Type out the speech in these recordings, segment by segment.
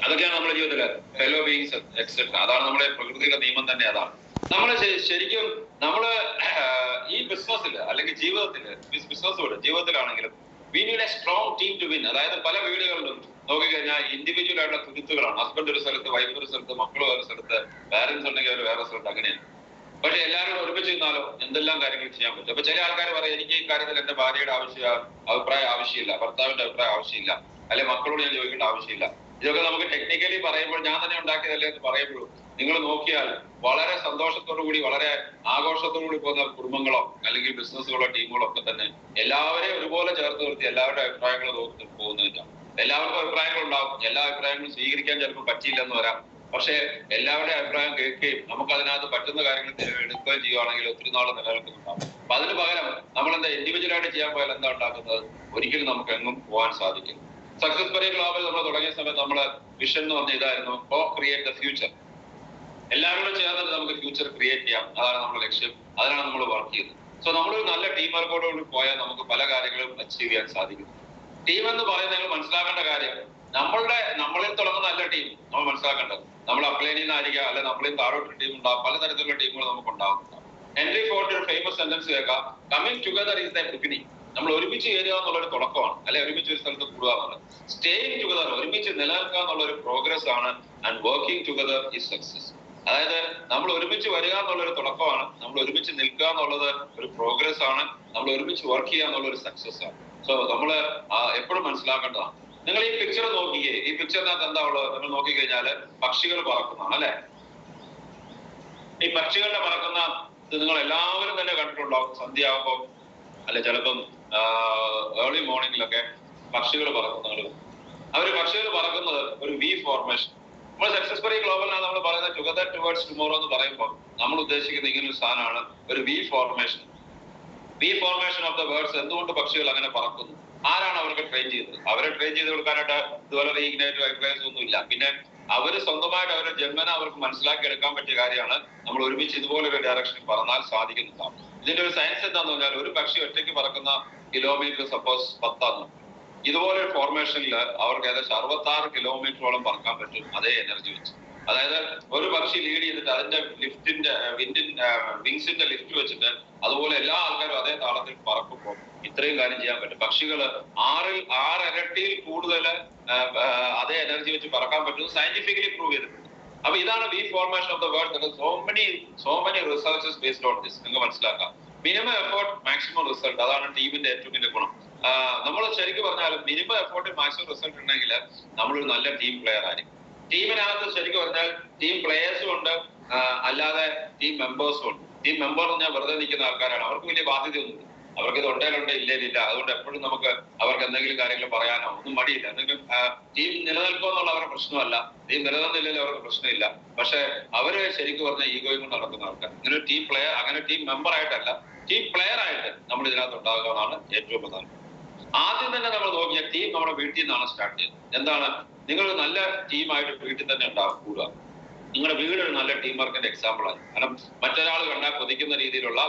അതൊക്കെയാണ് നമ്മുടെ ജീവിതത്തില് ഫെലോ ബീയിങ്സ് എക്സെട്ര. അതാണ് നമ്മുടെ പ്രകൃതിയുടെ നിയമം തന്നെ. അതാണ് നമ്മള് ശരിക്കും നമ്മള് ഈ ബിസിനസ്സില് അല്ലെങ്കിൽ ജീവിതത്തിലാണെങ്കിലും we need a strong team to win. അതായത് പല വീടുകളിലും നോക്കിക്കഴിഞ്ഞാൽ ഇൻഡിവിജ്വൽ ആയിട്ടുള്ള തുരുത്തുകളാണ്. ഹസ്ബൻഡ് ഒരു സ്ഥലത്ത്, വൈഫ് ഒരു സ്ഥലത്ത്, മക്കൾ ഒരു സ്ഥലത്ത്, പാരന്റ്സ് ഉണ്ടെങ്കിൽ അവർ വേറെ സ്ഥലത്ത്, അങ്ങനെയാണ്. പക്ഷെ എല്ലാവരും ഒരുമിച്ച് നിന്നാലോ എന്തെല്ലാം കാര്യങ്ങൾ ചെയ്യാൻ പറ്റും. അപ്പൊ ചില ആൾക്കാർ പറയും, എനിക്ക് ഈ കാര്യത്തിൽ എന്റെ ഭാര്യയുടെ അഭിപ്രായം ആവശ്യമില്ല, ഭർത്താവിന്റെ അഭിപ്രായം ആവശ്യമില്ല, അല്ലെ മക്കളോട് ഞാൻ ചോദിക്കേണ്ട ആവശ്യമില്ല. ഇതൊക്കെ നമുക്ക് ടെക്നിക്കലി പറയുമ്പോൾ ഞാൻ തന്നെ ഉണ്ടാക്കിയതല്ലേ എന്ന് പറയുമ്പോഴും നിങ്ങൾ നോക്കിയാൽ വളരെ സന്തോഷത്തോടു കൂടി, വളരെ ആഘോഷത്തോടു കൂടി പോകുന്ന കുടുംബങ്ങളോ അല്ലെങ്കിൽ ബിസിനസ്സുകളോ ടീമുകളോ ഒക്കെ തന്നെ എല്ലാവരെയും ഒരുപോലെ ചേർത്ത് നിർത്തി എല്ലാവരുടെ അഭിപ്രായങ്ങൾ നോക്കി പോകുന്നതില്ല. എല്ലാവർക്കും അഭിപ്രായങ്ങൾ ഉണ്ടാവും. എല്ലാ അഭിപ്രായങ്ങളും സ്വീകരിക്കാൻ ചിലപ്പോൾ പറ്റിയില്ലെന്ന് വരാം. പക്ഷെ എല്ലാവരുടെ അഭിപ്രായം കേൾക്കുകയും നമുക്ക് അതിനകത്ത് പറ്റുന്ന കാര്യങ്ങൾ എടുക്കുകയും ചെയ്യുകയാണെങ്കിൽ ഒത്തിരി നാൾ നിലനിൽക്കുന്നുണ്ടാവും. അപ്പൊ അതിന് പകരം നമ്മൾ എന്താ ഇൻഡിവിജ്വലായിട്ട് ചെയ്യാൻ പോയാൽ എന്താ ഉണ്ടാക്കുന്നത്? ഒരിക്കലും നമുക്ക് എങ്ങും പോകാൻ സാധിക്കും. സക്സസ് സ്റ്റോറി ഗ്ലോബൽ നമ്മൾ തുടങ്ങിയ സമയത്ത് നമ്മള് വിഷൻ എന്ന് പറഞ്ഞ ഇതായിരുന്നു, കോ ക്രിയേറ്റ് ദ ഫ്യൂച്ചർ. എല്ലാവരോടും ചേർന്നിട്ട് നമുക്ക് ഫ്യൂച്ചർ ക്രിയേറ്റ് ചെയ്യാം. അതാണ് നമ്മുടെ ലക്ഷ്യം. അതിനാണ് നമ്മൾ വർക്ക് ചെയ്യുന്നത്. സോ നമ്മളൊരു നല്ല ടീം വർക്കോടുകൂടി പോയാൽ നമുക്ക് പല കാര്യങ്ങളും അച്ചീവ് ചെയ്യാൻ സാധിക്കും. ടീം എന്ന് പറയുന്നത് നിങ്ങൾ മനസ്സിലാക്കേണ്ട കാര്യം, നമ്മളിൽ തുടങ്ങുന്ന നല്ല ടീം നമ്മൾ മനസ്സിലാക്കേണ്ടത്. നമ്മൾ അപ്ലൈനിൽ നിന്നായിരിക്കാം, അല്ലെ നമ്മളിൽ താഴോട്ട് ടീം ഉണ്ടാവും. പലതരത്തിലുള്ള ടീമുകൾ നമുക്ക് ഉണ്ടാകുന്നുണ്ടാവും. ഹെൻറി ഫോർഡ് ഒരു ഫേമസ് സെന്റൻസ് കേൾക്കാം, coming together is the beginning. നമ്മൾ ഒരുമിച്ച് ചേരുക എന്നുള്ളൊരു തുടക്കമാണ്, അല്ലെ ഒരുമിച്ച് ഒരു സ്ഥലത്ത് കൂടുക എന്നുള്ളത്. സ്റ്റേയിങ് ടുഗദർ, ഒരുമിച്ച് നിലനിൽക്കുക എന്നുള്ള ഒരു പ്രോഗ്രസ് ആണ്. And working together is success. അതായത് നമ്മൾ ഒരുമിച്ച് വരിക എന്നുള്ളൊരു തുടക്കമാണ്, നമ്മൾ ഒരുമിച്ച് നിൽക്കുക എന്നുള്ളത് ഒരു പ്രോഗ്രസ് ആണ്, നമ്മൾ ഒരുമിച്ച് വർക്ക് ചെയ്യുക എന്നുള്ള ഒരു സക്സസ് ആണ്. സോ നമ്മള് എപ്പോഴും മനസ്സിലാക്കേണ്ടതാണ്. നിങ്ങൾ ഈ പിക്ചർ നോക്കിയേ, ഈ പിക്ചറിനകത്ത് എന്താ ഉള്ളത്? നിങ്ങൾ നോക്കിക്കഴിഞ്ഞാല് പക്ഷികൾ പറക്കുന്നതാണ്, അല്ലെ? ഈ പക്ഷികളുടെ പറക്കുന്ന ഇത് നിങ്ങൾ എല്ലാവരും തന്നെ കണ്ടിട്ടുണ്ടാവും. സന്ധ്യയാകുമ്പോൾ അല്ലെ ചിലപ്പം ഏർലി മോർണിംഗിലൊക്കെ പക്ഷികൾ പറക്കുന്നത്. പക്ഷികൾ പറക്കുന്നത് ഒരു വി ഫോർമേഷൻ. നമ്മൾ സക്സസ് സ്റ്റോറി ഗ്ലോബലിനാണ് നമ്മൾ പറയുന്നത് ടുഗദർ ടുവേർഡ്സ് ടുമോറോ എന്ന് പറയുമ്പോൾ നമ്മൾ ഉദ്ദേശിക്കുന്ന ഇങ്ങനൊരു സാധനമാണ്, ഒരു V formation. V formation of the birds. എന്തുകൊണ്ട് പക്ഷികൾ അങ്ങനെ പറക്കുന്നു? ആരാണ് അവർക്ക് ട്രെയിൻ ചെയ്തത്? അവരെ ട്രെയിൻ ചെയ്ത് കൊടുക്കാനായിട്ട് ഇതുപോലെ റീഇഗ്നൈറ്റീവ് എക്സർസൈസ് ഒന്നും ഇല്ല. പിന്നെ അവര് സ്വന്തമായിട്ട് അവരുടെ ജന്മന അവർക്ക് മനസ്സിലാക്കി എടുക്കാൻ പറ്റിയ കാര്യമാണ് നമ്മൾ ഒരുമിച്ച് ഇതുപോലെ ഒരു ഡയറക്ഷനിൽ പറന്നാൽ സാധിക്കുന്നതാണ്. ഇതിന്റെ ഒരു സയൻസ് എന്താന്ന് പറഞ്ഞാൽ, ഒരു പക്ഷി ഒറ്റയ്ക്ക് പറക്കുന്ന കിലോമീറ്റർ സപ്പോസ് 10 ഇതുപോലെ ഒരു ഫോർമേഷനിൽ അവർക്ക് ഏകദേശം 66 കിലോമീറ്ററോളം പറക്കാൻ പറ്റും അതേ എനർജി വെച്ച്. അതായത് ഒരു പക്ഷി ലീഡ് ചെയ്തിട്ട് അതിന്റെ വിങ്സിന്റെ ലിഫ്റ്റ് വെച്ചിട്ട് അതുപോലെ എല്ലാ ആൾക്കാരും അതേ താളത്തിൽ പറക്കുമ്പോൾ ഇത്രയും കാര്യം ചെയ്യാൻ പറ്റും. പക്ഷികൾ 6 ഇരട്ടിയിൽ കൂടുതൽ അതേ എനർജി വെച്ച് പറക്കാൻ പറ്റും, സയന്റിഫിക്കലി പ്രൂവ് ചെയ്തിട്ടുണ്ട്. അപ്പൊ ഇതാണ് V formation of the world. So many researches based on this. നിങ്ങൾക്ക് മനസ്സിലാക്കാം. Minimum effort maximum result. അതാണ് ടീമിന്റെ ഏറ്റവും വലിയ ഗുണം. നമ്മൾ ശരിക്കും പറഞ്ഞാൽ മിനിമം എഫേർട്ട് മാക്സിമം റിസൾട്ട് ഉണ്ടെങ്കിൽ നമ്മളൊരു നല്ല ടീം പ്ലെയർ ആയിരിക്കും. ടീമിനകത്ത് ശരിക്കും പറഞ്ഞാൽ ടീം പ്ലെയേഴ്സും ഉണ്ട്, അല്ലാതെ ടീം മെമ്പേഴ്സും ഉണ്ട്. ടീം മെമ്പർ എന്ന് പറഞ്ഞാൽ വെറുതെ നിൽക്കുന്ന ആൾക്കാരാണ്. അവർക്ക് വലിയ ബാധ്യതയൊന്നുമില്ല. അവർക്ക് ഇത് ഉണ്ടേലുണ്ട്, ഇല്ലേലില്ല. അതുകൊണ്ട് എപ്പോഴും നമുക്ക് അവർക്ക് എന്തെങ്കിലും കാര്യങ്ങൾ പറയാനോ ഒന്നും മടിയില്ല. എന്തെങ്കിലും ടീം നിലനിൽക്കുക എന്നുള്ള അവരുടെ പ്രശ്നമല്ല. ടീം നിലനിന്നില്ലെങ്കിൽ അവർക്ക് പ്രശ്നമില്ല. പക്ഷെ അവര് ശരിക്കും പറഞ്ഞാൽ ഈഗോയും കൊണ്ട് നടക്കുന്ന ആൾക്കാർ. ഇങ്ങനെ ടീം പ്ലെയർ, അങ്ങനെ ടീം മെമ്പർ ആയിട്ടല്ല, ടീം പ്ലെയർ ആയിട്ട് നമ്മൾ ഇതിനകത്ത് ഉണ്ടാകുക എന്നാണ് ഏറ്റവും പ്രധാനം. ആദ്യം തന്നെ നമ്മൾ നോക്കിയാൽ ടീം നമ്മുടെ വീട്ടിൽ നിന്നാണ് സ്റ്റാർട്ട് ചെയ്യുന്നത്. എന്താണ്? നിങ്ങൾ നല്ല ടീമായിട്ട് വീട്ടിൽ തന്നെ കൂടുക. നിങ്ങളുടെ വീട് ഒരു നല്ല ടീം വർക്കിന്റെ എക്സാമ്പിൾ ആണ്. കാരണം മറ്റൊരാൾ കണ്ടാൽ കൊതിക്കുന്ന രീതിയിലുള്ള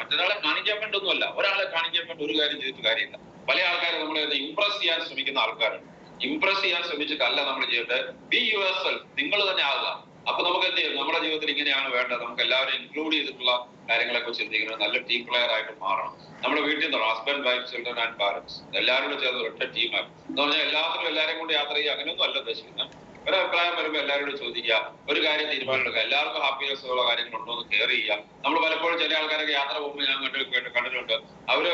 മറ്റൊരാളെ കാണിക്കാൻ വേണ്ടൊന്നുമല്ല, ഒരാളെ കാണിക്കാൻ വേണ്ടി ഒരു കാര്യം ചെയ്തിട്ട് കാര്യമില്ല. പല ആൾക്കാരും നമ്മളെ ഇംപ്രസ് ചെയ്യാൻ ശ്രമിക്കുന്ന ആൾക്കാരാണ്. ഇംപ്രസ് ചെയ്യാൻ ശ്രമിച്ചിട്ടല്ല നമ്മൾ ചെയ്യേണ്ടത്. ബി യുവർ സെൽഫ്, നിങ്ങൾ തന്നെ ആകുക. അപ്പൊ നമുക്ക് എന്ത് ചെയ്യും? നമ്മുടെ ജീവിതത്തിൽ ഇങ്ങനെയാണ് വേണ്ടത്. നമുക്ക് എല്ലാവരും ഇൻക്ലൂഡ് ചെയ്തിട്ടുള്ള കാര്യങ്ങളൊക്കെ ചിന്തിക്കുന്നത്, നല്ല ടീം പ്ലെയർ ആയിട്ട് മാറണം. നമ്മുടെ വീട്ടിൽ നിന്ന് husband, wife, children and parents എല്ലാവരും ചേർന്ന് ഒറ്റ ടീമാണ് എന്ന് പറഞ്ഞാൽ എല്ലാവരും കൊണ്ട് യാത്ര ചെയ്യുക, അങ്ങനെയൊന്നും അല്ല ഉദ്ദേശിക്കുന്നത്. ഒരു അഭിപ്രായം വരുമ്പോൾ എല്ലാവരോടും ചോദിക്കുക, ഒരു കാര്യം തീരുമാനമെടുക്കുക, എല്ലാവർക്കും ഹാപ്പിനെസ് ഉള്ള കാര്യങ്ങളുണ്ടോ എന്ന് കെയർ ചെയ്യുക. നമ്മൾ പലപ്പോഴും ചില ആൾക്കാരൊക്കെ യാത്ര പോകുമ്പോൾ ഞാൻ കണ്ടിട്ടുണ്ട്, അവര്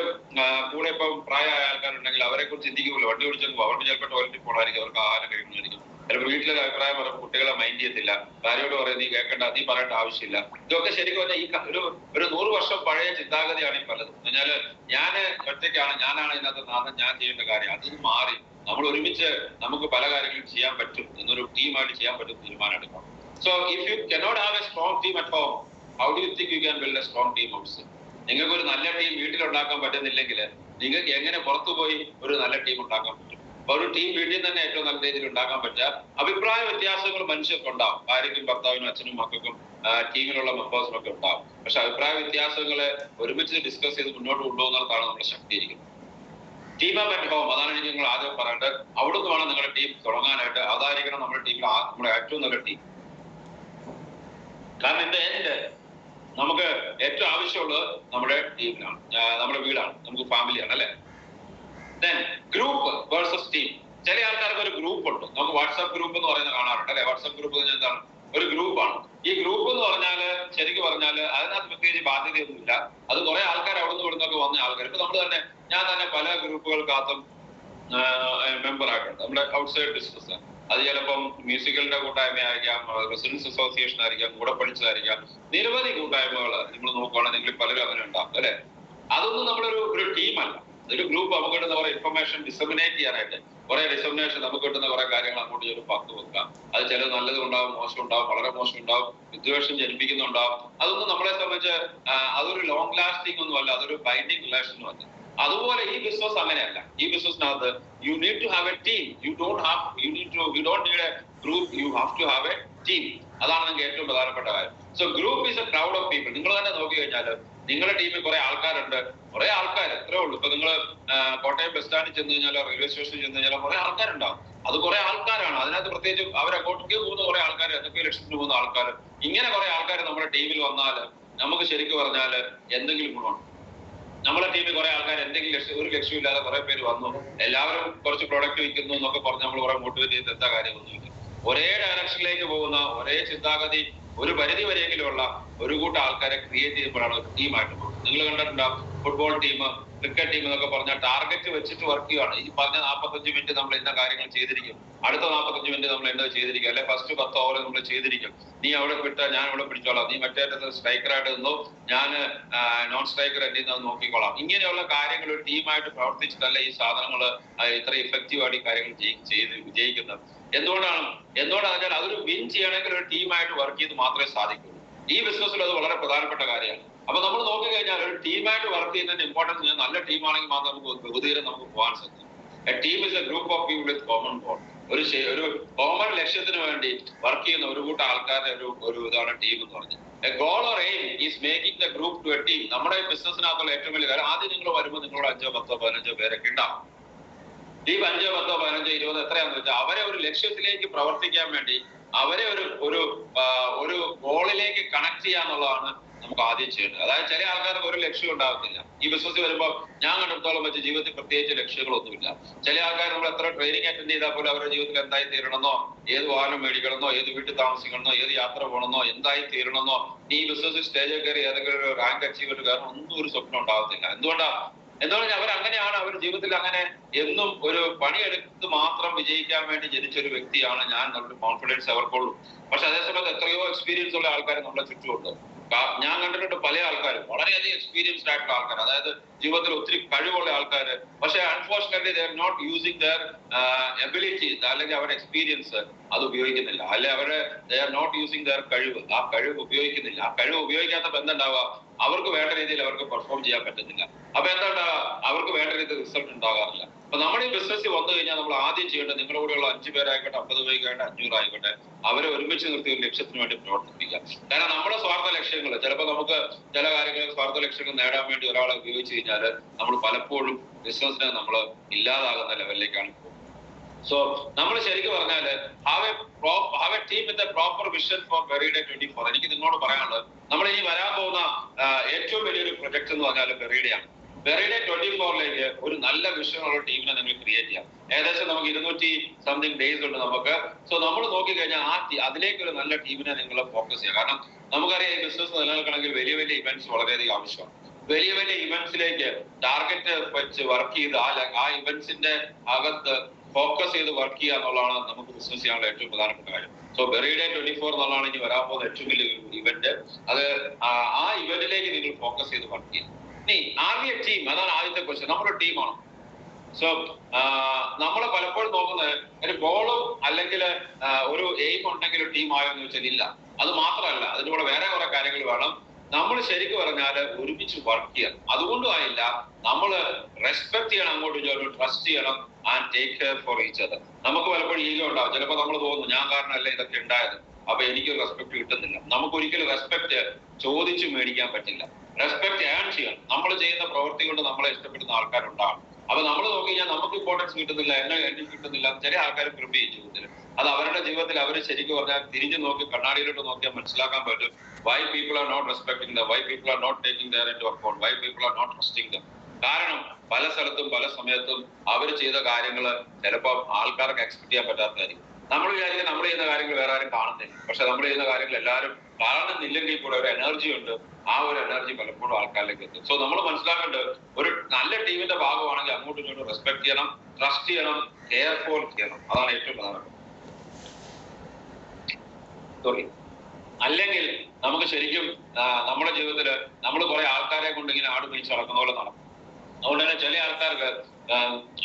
കൂടെ ഇപ്പം പ്രായമായ ആൾക്കാരുണ്ടെങ്കിൽ അവരെ കുറിച്ച് ചിന്തിക്കുമല്ലോ. വണ്ടി ഓടിച്ചു അവർക്ക് ചിലപ്പോൾ ടോയ്ലറ്റിൽ പോകണമായിരിക്കും, അവർക്ക് ആഹാരം കഴിക്കണമായിരിക്കും. ചിലപ്പോൾ വീട്ടിലൊരു അഭിപ്രായം പറയുമ്പോൾ കുട്ടികളെ മൈൻഡ് ചെയ്യത്തില്ല. ഭാര്യയോട് പറയും നീ കേൾക്കേണ്ട, നീ പറയേണ്ട ആവശ്യമില്ല. ഇതൊക്കെ ശരിക്കും പറഞ്ഞാൽ ഈ ഒരു 100 വർഷം പഴയ ചിന്താഗതിയാണ് ഈ പലതും. എന്നാൽ ഞാൻ ഒറ്റയ്ക്കാണ്, ഞാനാണ് ഇതിനകത്ത് നാഥൻ, ഞാൻ ചെയ്യേണ്ട കാര്യം. അതിന് മാറി നമ്മൾ ഒരുമിച്ച് നമുക്ക് പല കാര്യങ്ങളും ചെയ്യാൻ പറ്റും എന്നൊരു ടീമായിട്ട് ചെയ്യാൻ പറ്റും തീരുമാനം എടുക്കണം. So if you cannot have A strong team at home, how do you think you can build A strong team outside? നിങ്ങൾക്ക് ഒരു നല്ല ടീം വീട്ടിൽ ഉണ്ടാക്കാൻ പറ്റുന്നില്ലെങ്കിൽ നിങ്ങൾക്ക് എങ്ങനെ പുറത്തുപോയി ഒരു നല്ല ടീം ഉണ്ടാക്കാൻ പറ്റും? അപ്പൊ ഒരു ടീം വീട്ടിൽ തന്നെ ഏറ്റവും നല്ല രീതിയിൽ ഉണ്ടാക്കാൻ പറ്റുക. അഭിപ്രായ വ്യത്യാസങ്ങൾ മനുഷ്യർക്ക് ഉണ്ടാവും. ഭാര്യയ്ക്കും ഭർത്താവിനും അച്ഛനും മക്കൾക്കും ടീമിലുള്ള മെമ്പേഴ്സിനും ഒക്കെ ഉണ്ടാവും. പക്ഷെ അഭിപ്രായ വ്യത്യാസങ്ങളെ ഒരുമിച്ച് ഡിസ്കസ് ചെയ്ത് മുന്നോട്ട് കൊണ്ടുപോകുന്നിടത്താണ് നമ്മുടെ ശക്തി ഇരിക്കുന്നത്. ടീം അപ്പ് അറ്റ് ഹോം, അതാണ് എനിക്ക് നിങ്ങൾ ആദ്യം പറയേണ്ടത്. അവിടുന്ന് വേണം നിങ്ങളുടെ ടീം തുടങ്ങാനായിട്ട്. അതായിരിക്കണം നമ്മുടെ ടീം നമ്മുടെ ഏറ്റവും നല്ല ടീം. കാരണം ഇൻ ദ എൻഡ് നമുക്ക് ഏറ്റവും ആവശ്യമുള്ളത് നമ്മുടെ ടീമിനാണ്, നമ്മുടെ വീടാണ്, നമുക്ക് ഫാമിലിയാണ്, അല്ലെ? Then group versus team. ചില ആൾക്കാർക്ക് ഒരു ഗ്രൂപ്പ് ഉണ്ട്. നമുക്ക് വാട്സാപ്പ് ഗ്രൂപ്പ് എന്ന് പറയുന്നത് കാണാറുണ്ട്, അല്ലെ? വാട്സാപ്പ് ഗ്രൂപ്പ് എന്ന് എന്താണ്? ഒരു ഗ്രൂപ്പാണ്. ഈ ഗ്രൂപ്പ് എന്ന് പറഞ്ഞാല് ശരിക്കും പറഞ്ഞാല് അതിനകത്ത് പ്രത്യേകിച്ച് ബാധ്യതയൊന്നുമില്ല. അത് കുറെ ആൾക്കാർ അവിടെ നിന്ന് ഇവിടുന്നൊക്കെ വന്ന ആൾക്കാർ. ഇപ്പൊ നമ്മൾ തന്നെ, ഞാൻ തന്നെ പല ഗ്രൂപ്പുകൾക്കകത്തും മെമ്പർ ആയിട്ടുണ്ട്. നമ്മുടെ ഔട്ട്സൈഡ് ബിസിനസ്, അത് ചിലപ്പം മ്യൂസിക്കലിന്റെ കൂട്ടായ്മയായിരിക്കാം, റെസിഡൻസ് അസോസിയേഷൻ ആയിരിക്കാം, കൂടെ പഠിച്ചതായിരിക്കാം, നിരവധി കൂട്ടായ്മകൾ നിങ്ങൾ നോക്കുകയാണെങ്കിൽ പലരും അങ്ങനെ ഉണ്ടാകും, അല്ലെ? അതൊന്നും നമ്മളൊരു ടീമല്ല, ഒരു ഗ്രൂപ്പ്. നമുക്ക് കിട്ടുന്ന കുറെ ഇൻഫർമേഷൻ ഡിസമിനേറ്റ് ചെയ്യാനായിട്ട്, കുറെ ഡിസമിനേഷൻ നമുക്ക് കിട്ടുന്ന കുറെ കാര്യങ്ങൾ അങ്ങോട്ട് ഒരു പങ്കുവെക്കാം. അത് ചില നല്ലതും ഉണ്ടാവും, മോശം ഉണ്ടാവും, വളരെ മോശം ഉണ്ടാവും, വിദ്വേഷം ജനിപ്പിക്കുന്നുണ്ടാവും. അതൊന്നും നമ്മളെ സംബന്ധിച്ച് അതൊരു ലോങ് ലാസ്റ്റിംഗ് ഒന്നും അല്ല, അതൊരു ബൈൻഡിങ് റിലേഷനും അല്ല. അതുപോലെ ഈ ബിസിനസ് അങ്ങനെയല്ല. ഈ ബിസിനസ്സിനകത്ത് you need to have a team. You don't need a group, you have to have a team. അതാണ് നിങ്ങൾക്ക് ഏറ്റവും പ്രധാനപ്പെട്ട കാര്യം. So group is a crowd of people. നിങ്ങൾ തന്നെ നോക്കി കഴിഞ്ഞാൽ നിങ്ങളുടെ ടീമിൽ കുറെ ആൾക്കാരുണ്ട്. കുറെ ആൾക്കാർ എത്രേ ഉള്ളൂ. ഇപ്പൊ നിങ്ങൾ കോട്ടയം ബസ് സ്റ്റാൻഡിൽ ചെന്ന് കഴിഞ്ഞാൽ, റെയിൽവേ സ്റ്റേഷനിൽ ചെന്ന് കഴിഞ്ഞാൽ കുറെ ആൾക്കാരുണ്ടാവും. അത് കുറെ ആൾക്കാരാണ്. അതിനകത്ത് പ്രത്യേകിച്ച് അവരങ്ങോട്ടേക്ക് പോകുന്ന കുറെ ആൾക്കാർ, എന്തൊക്കെ ലക്ഷത്തിന് പോകുന്ന ആൾക്കാർ, ഇങ്ങനെ കുറെ ആൾക്കാർ നമ്മുടെ ടീമിൽ വന്നാൽ നമുക്ക് ശരിക്കും പറഞ്ഞാൽ എന്തെങ്കിലും ഗുണമുണ്ട്. നമ്മളെ ടീമിൽ കുറെ ആൾക്കാർ എന്തെങ്കിലും ഒരു ലക്ഷ്യമില്ലാതെ കുറെ പേര് വന്നു, എല്ലാവരും കുറച്ച് പ്രൊഡക്റ്റ് വിൽക്കുന്നു എന്നൊക്കെ പറഞ്ഞ് നമ്മൾ കുറെ മോട്ടിവേറ്റ് ചെയ്ത് എന്താ കാര്യമൊന്നുമില്ല. ഒരേ ഡയറക്ഷനിലേക്ക് പോകുന്ന, ഒരേ ചിന്താഗതി ഒരു പരിധി വരെയെങ്കിലുമുള്ള ഒരു കൂട്ടം ആൾക്കാരെ ക്രിയേറ്റ് ചെയ്യുമ്പോഴാണ് ഒരു ടീമായിട്ട് പോകുന്നത്. നിങ്ങൾ കണ്ടിട്ടുണ്ടാവും ഫുട്ബോൾ ടീം, ക്രിക്കറ്റ് ടീം എന്നൊക്കെ പറഞ്ഞാൽ ടാർഗറ്റ് വെച്ചിട്ട് വർക്ക് ചെയ്യുകയാണ്. ഈ പറഞ്ഞ 45 മിനിറ്റ് നമ്മൾ ഇന്ന കാര്യങ്ങൾ ചെയ്തിരിക്കും, അടുത്ത 45 മിനിറ്റ് നമ്മൾ എന്താ ചെയ്തിരിക്കും, അല്ലെ ഫസ്റ്റ് 10 ഓവർ നമ്മൾ ചെയ്തിരിക്കും. നീ അവിടെ വിട്ടാൽ ഞാൻ അവിടെ പിടിച്ചോളാം, നീ മറ്റേ സ്ട്രൈക്കറായിട്ട് നിന്നോ, ഞാൻ നോൺ സ്ട്രൈക്കർ എന്റെ നോക്കിക്കോളാം. ഇങ്ങനെയുള്ള കാര്യങ്ങൾ ഒരു ടീമായിട്ട് പ്രവർത്തിച്ചിട്ടല്ല ഈ സാധനങ്ങൾ ഇത്ര ഇഫക്റ്റീവായിട്ട് ഈ കാര്യങ്ങൾ ചെയ്ത് വിജയിക്കുന്നത്. എന്തുകൊണ്ടാണെന്ന് വെച്ചാൽ അതൊരു വിൻ ചെയ്യണമെങ്കിൽ ഒരു ടീമായിട്ട് വർക്ക് ചെയ്ത് മാത്രമേ സാധിക്കുള്ളൂ. ഈ ബിസിനസ്സിൽ അത് വളരെ പ്രധാനപ്പെട്ട കാര്യമാണ്. അപ്പൊ നമ്മൾ നോക്കിക്കഴിഞ്ഞാൽ ഒരു ടീമായിട്ട് വർക്ക് ചെയ്യുന്നതിന്റെ ഇമ്പോർട്ടൻസ്, നല്ല ടീമാണെങ്കിൽ മാത്രം നമുക്ക് ബഹുദൂരം നമുക്ക് പോകാൻ സാധിക്കും. A team is A group of people with common goal. ഒരു കോമൺ ലക്ഷ്യത്തിന് വേണ്ടി വർക്ക് ചെയ്യുന്ന ഒരു കൂട്ടം ആൾക്കാരുടെ ഒരു ഇതാണ് ടീം എന്ന് പറഞ്ഞത്. A goal or aim is making the group to a team. നമ്മുടെ ബിസിനസ്സിനകത്തുള്ള ഏറ്റവും വലിയ കാര്യം, ആദ്യം നിങ്ങൾ വരുമ്പോൾ നിങ്ങളോട് 5, 10, 15 പേരൊക്കെ ഉണ്ടാവും. ഈ 5, 10, 15, 20 എത്രയാണെന്ന് വെച്ചാൽ അവരെ ഒരു ലക്ഷ്യത്തിലേക്ക് പ്രവർത്തിക്കാൻ വേണ്ടി അവരെ ഒരു ഗോളിലേക്ക് കണക്ട് ചെയ്യാന്നുള്ളതാണ് നമുക്ക് ആദ്യം ചെയ്യേണ്ടത്. അതായത് ചില ആൾക്കാർക്ക് ഒരു ലക്ഷ്യം ഉണ്ടാകത്തില്ല. ഈ ബിസിനസ് വരുമ്പോൾ ഞാൻ കണ്ടിടത്തോളം വെച്ച് ജീവിതത്തിൽ പ്രത്യേകിച്ച് ലക്ഷ്യങ്ങളൊന്നുമില്ല. ചില ആൾക്കാർ നമ്മൾ എത്ര ട്രെയിനിങ് അറ്റൻഡ് ചെയ്താൽ പോലും അവരുടെ ജീവിതത്തിൽ എന്തായി തീരണമെന്നോ, ഏത് വാഹനം മേടിക്കണമെന്നോ, ഏത് വീട്ടിൽ താമസിക്കണമെന്നോ, ഏത് യാത്ര പോകണമെന്നോ, എന്തായി തീരണമെന്നോ, ഈ ബിസിനസ് സ്റ്റേജിൽ കയറി ഏതെങ്കിലും ഒരു റാങ്ക് അച്ചീവ് ചെയ്തിട്ട് കാരണം ഒന്നും ഒരു സ്വപ്നം ഉണ്ടാകത്തില്ല. എന്തുകൊണ്ടാണ് അവരങ്ങനെയാണ്. അവർ ജീവിതത്തിൽ അങ്ങനെ എന്നും ഒരു പണിയെടുത്ത് മാത്രം വിജയിക്കാൻ വേണ്ടി ജനിച്ച ഒരു വ്യക്തിയാണ് ഞാൻ, നല്ലൊരു കോൺഫിഡൻസ് അവർക്കുള്ളൂ. പക്ഷെ അതേസമയത്ത് എത്രയോ എക്സ്പീരിയൻസ് ഉള്ള ആൾക്കാർ നമ്മുടെ ചുറ്റുമുണ്ട്. ഞാൻ കണ്ടിട്ടുണ്ട് പല ആൾക്കാരും വളരെയധികം എക്സ്പീരിയൻസ്ഡ് ആയിട്ടുള്ള ആൾക്കാർ, അതായത് ജീവിതത്തിൽ ഒത്തിരി കഴിവുള്ള ആൾക്കാർ. പക്ഷെ unfortunately they are not using their abilities, അല്ലെങ്കിൽ അവരുടെ എക്സ്പീരിയൻസ് അത് ഉപയോഗിക്കുന്നില്ല, അല്ലെ they are not using their കഴിവ്, ആ കഴിവ് ഉപയോഗിക്കുന്നില്ല. ആ കഴിവ് ഉപയോഗിക്കാത്തപ്പോൾ എന്തുണ്ടാവുക, അവർക്ക് വേണ്ട രീതിയിൽ അവർക്ക് പെർഫോം ചെയ്യാൻ പറ്റുന്നില്ല. അപ്പൊ എന്താ ഉണ്ടാവുക, അവർക്ക് വേണ്ട രീതിയിൽ റിസൾട്ട് ഉണ്ടാകാറില്ല. അപ്പൊ നമ്മൾ ഈ ബിസിനസ്സിൽ വന്നു കഴിഞ്ഞാൽ നമ്മൾ ആദ്യം ചെയ്യേണ്ടത്, നിങ്ങളുടെ കൂടെയുള്ള 5 പേരായിക്കോട്ടെ, 50 പേരായിക്കോട്ടെ, 500 ആയിക്കോട്ടെ, അവരെ ഒരുമിച്ച് നിർത്തി ഒരു ലക്ഷ്യത്തിന് വേണ്ടി പ്രവർത്തിപ്പിക്കുക. കാരണം നമ്മുടെ സ്വാർത്ഥ ലക്ഷ്യങ്ങൾ, ചിലപ്പോൾ നമുക്ക് ചില കാര്യങ്ങൾ സ്വാർത്ഥ ലക്ഷ്യങ്ങൾ നേടാൻ വേണ്ടി ഒരാളെ ഉപയോഗിച്ച് കഴിഞ്ഞാൽ നമ്മൾ പലപ്പോഴും ബിസിനസ്സിനെ നമ്മൾ ഇല്ലാതാകുന്ന ലെവലിലേക്കാണ് പോകുന്നത്. സോ നമ്മൾ ശരിക്കും പറഞ്ഞാൽ have a team with a proper vision for വെറിഡേ 24. എനിക്ക് നിങ്ങളോട് പറയാനുള്ളത്, നമ്മൾ ഇനി വരാൻ പോകുന്ന ഏറ്റവും വലിയൊരു പ്രൊജക്ട് എന്ന് പറഞ്ഞാൽ വെറിഡേയാണ്. വെറിഡേ 24ലേക്ക് ഒരു നല്ല വിഷനുള്ള ടീമിനെ നിങ്ങൾ ക്രിയേറ്റ് ചെയ്യാം. ഏകദേശം നമുക്ക് 200 സംതിങ് ഡേയ്സ് ഉണ്ട് നമുക്ക്. സോ നമ്മൾ നോക്കിക്കഴിഞ്ഞാൽ അതിലേക്ക് ഒരു നല്ല ടീമിനെ നിങ്ങൾ ഫോക്കസ് ചെയ്യാം. കാരണം നമുക്കറിയാം ഈ ബിസിനസ് നിലനിൽക്കണമെങ്കിൽ വലിയ വലിയ ഇവന്റ്സ് വളരെയധികം ആവശ്യമാണ്. വലിയ വലിയ ഇവന്റ്സിലേക്ക് ടാർഗറ്റ് വെച്ച് വർക്ക് ചെയ്ത് ആ ഇവന്റ്സിന്റെ അകത്ത് ഫോക്കസ് ചെയ്ത് വർക്ക് ചെയ്യുക എന്നുള്ളതാണ് നമുക്ക് ബിസിനസ് ചെയ്യാനുള്ള ഏറ്റവും പ്രധാനപ്പെട്ട കാര്യം. സോ വെറിഡേ 24 എന്നുള്ളതാണ് ഇനി വരാൻ പോകുന്ന ഏറ്റവും വലിയ ഇവന്റ്. അത് ആ ഇവന്റിലേക്ക് നിങ്ങൾ ഫോക്കസ് ചെയ്ത് വർക്ക് ചെയ്യും. ഇനി ആർ വി എ ടീം, അതാണ് ആദ്യത്തെ ക്വസ്റ്റ്യൻ. നമ്മളൊരു ടീമാണ്. സോ നമ്മൾ പലപ്പോഴും നോക്കുന്നത് ഒരു ഗോളും അല്ലെങ്കിൽ ഒരു എയിം ഉണ്ടെങ്കിൽ ഒരു ടീം ആയോ എന്ന് വെച്ചാൽ ഇല്ല. അത് മാത്രമല്ല, അതിന്റെ കൂടെ വേറെ കുറെ കാര്യങ്ങൾ വേണം. നമ്മൾ ശരിക്കും പറഞ്ഞാൽ ഒരുമിച്ച് വർക്ക് ചെയ്യണം. അതുകൊണ്ടും ആയില്ല, നമ്മൾ റെസ്പെക്ട് ചെയ്യണം, അങ്ങോട്ടും ഇങ്ങോട്ടും ട്രസ്റ്റ് ചെയ്യണം, and take care for each other. നമുക്ക് പലപ്പോഴും ഈഗോ ഉണ്ടാവും. ചിലപ്പോൾ നമ്മൾ തോന്നുന്നു ഞാൻ കാരണമല്ല ഇതൊക്കെ ഉണ്ടായത്, അപ്പൊ എനിക്ക് റെസ്പെക്ട് കിട്ടുന്നില്ല. നമുക്ക് ഒരിക്കലും റെസ്പെക്ട് ചോദിച്ചു മേടിക്കാൻ പറ്റില്ല. റെസ്പെക്ട് ഏൺ ചെയ്യണം. നമ്മൾ ചെയ്യുന്ന പ്രവൃത്തി കൊണ്ട് നമ്മളെ ഇഷ്ടപ്പെടുന്ന ആൾക്കാരുണ്ടാകും. അപ്പൊ നമ്മൾ നോക്കിക്കഴിഞ്ഞാൽ നമുക്ക് ഇമ്പോർട്ടൻസ് കിട്ടുന്നില്ല, എനിക്ക് കിട്ടുന്നില്ല. ചില ആൾക്കാർ പ്രിപ്പയർ ചെയ്യും ജീവിതത്തിൽ. അത് അവരുടെ ജീവിതത്തിൽ അവർ ശരിക്കും പറഞ്ഞാൽ തിരിഞ്ഞു നോക്കി കണ്ണാടിയിലോട്ട് നോക്കിയാൽ മനസ്സിലാക്കാൻ പറ്റും why people are not respecting them, why people are not taking their into account, why people are not trusting them. കാരണം പല സ്ഥലത്തും പല സമയത്തും അവർ ചെയ്ത കാര്യങ്ങൾ ചിലപ്പോൾ ആൾക്കാർക്ക് എക്സ്പെക്ട് ചെയ്യാൻ പറ്റാത്തതായിരിക്കും. നമ്മൾ വിചാരിക്കും നമ്മൾ ചെയ്യുന്ന കാര്യങ്ങൾ വേറെ ആരും കാണുന്നില്ല, പക്ഷെ നമ്മൾ ചെയ്യുന്ന കാര്യങ്ങൾ എല്ലാവരും കാണുന്നില്ലെങ്കിൽ കൂടെ ഒരു എനർജി ഉണ്ട്. ആ ഒരു എനർജി പലപ്പോഴും ആൾക്കാരിലേക്ക് എത്തും. സോ നമ്മൾ മനസ്സിലാക്കേണ്ടത് ഒരു നല്ല ടീമിന്റെ ഭാഗമാണെങ്കിൽ അങ്ങോട്ടും ഇങ്ങോട്ടും റെസ്പെക്ട് ചെയ്യണം, ട്രസ്റ്റ് ചെയ്യണം, കെയർഫുൾ ചെയ്യണം. അതാണ് ഏറ്റവും പ്രധാനപ്പെട്ടത്. അല്ലെങ്കിൽ നമുക്ക് ശരിക്കും നമ്മുടെ ജീവിതത്തിൽ നമ്മൾ കുറെ ആൾക്കാരെ കൊണ്ട് ഇങ്ങനെ ആട് പിടിച്ച് നടക്കുന്ന പോലെ നടക്കും. അതുകൊണ്ട് തന്നെ ചില ആൾക്കാർക്ക്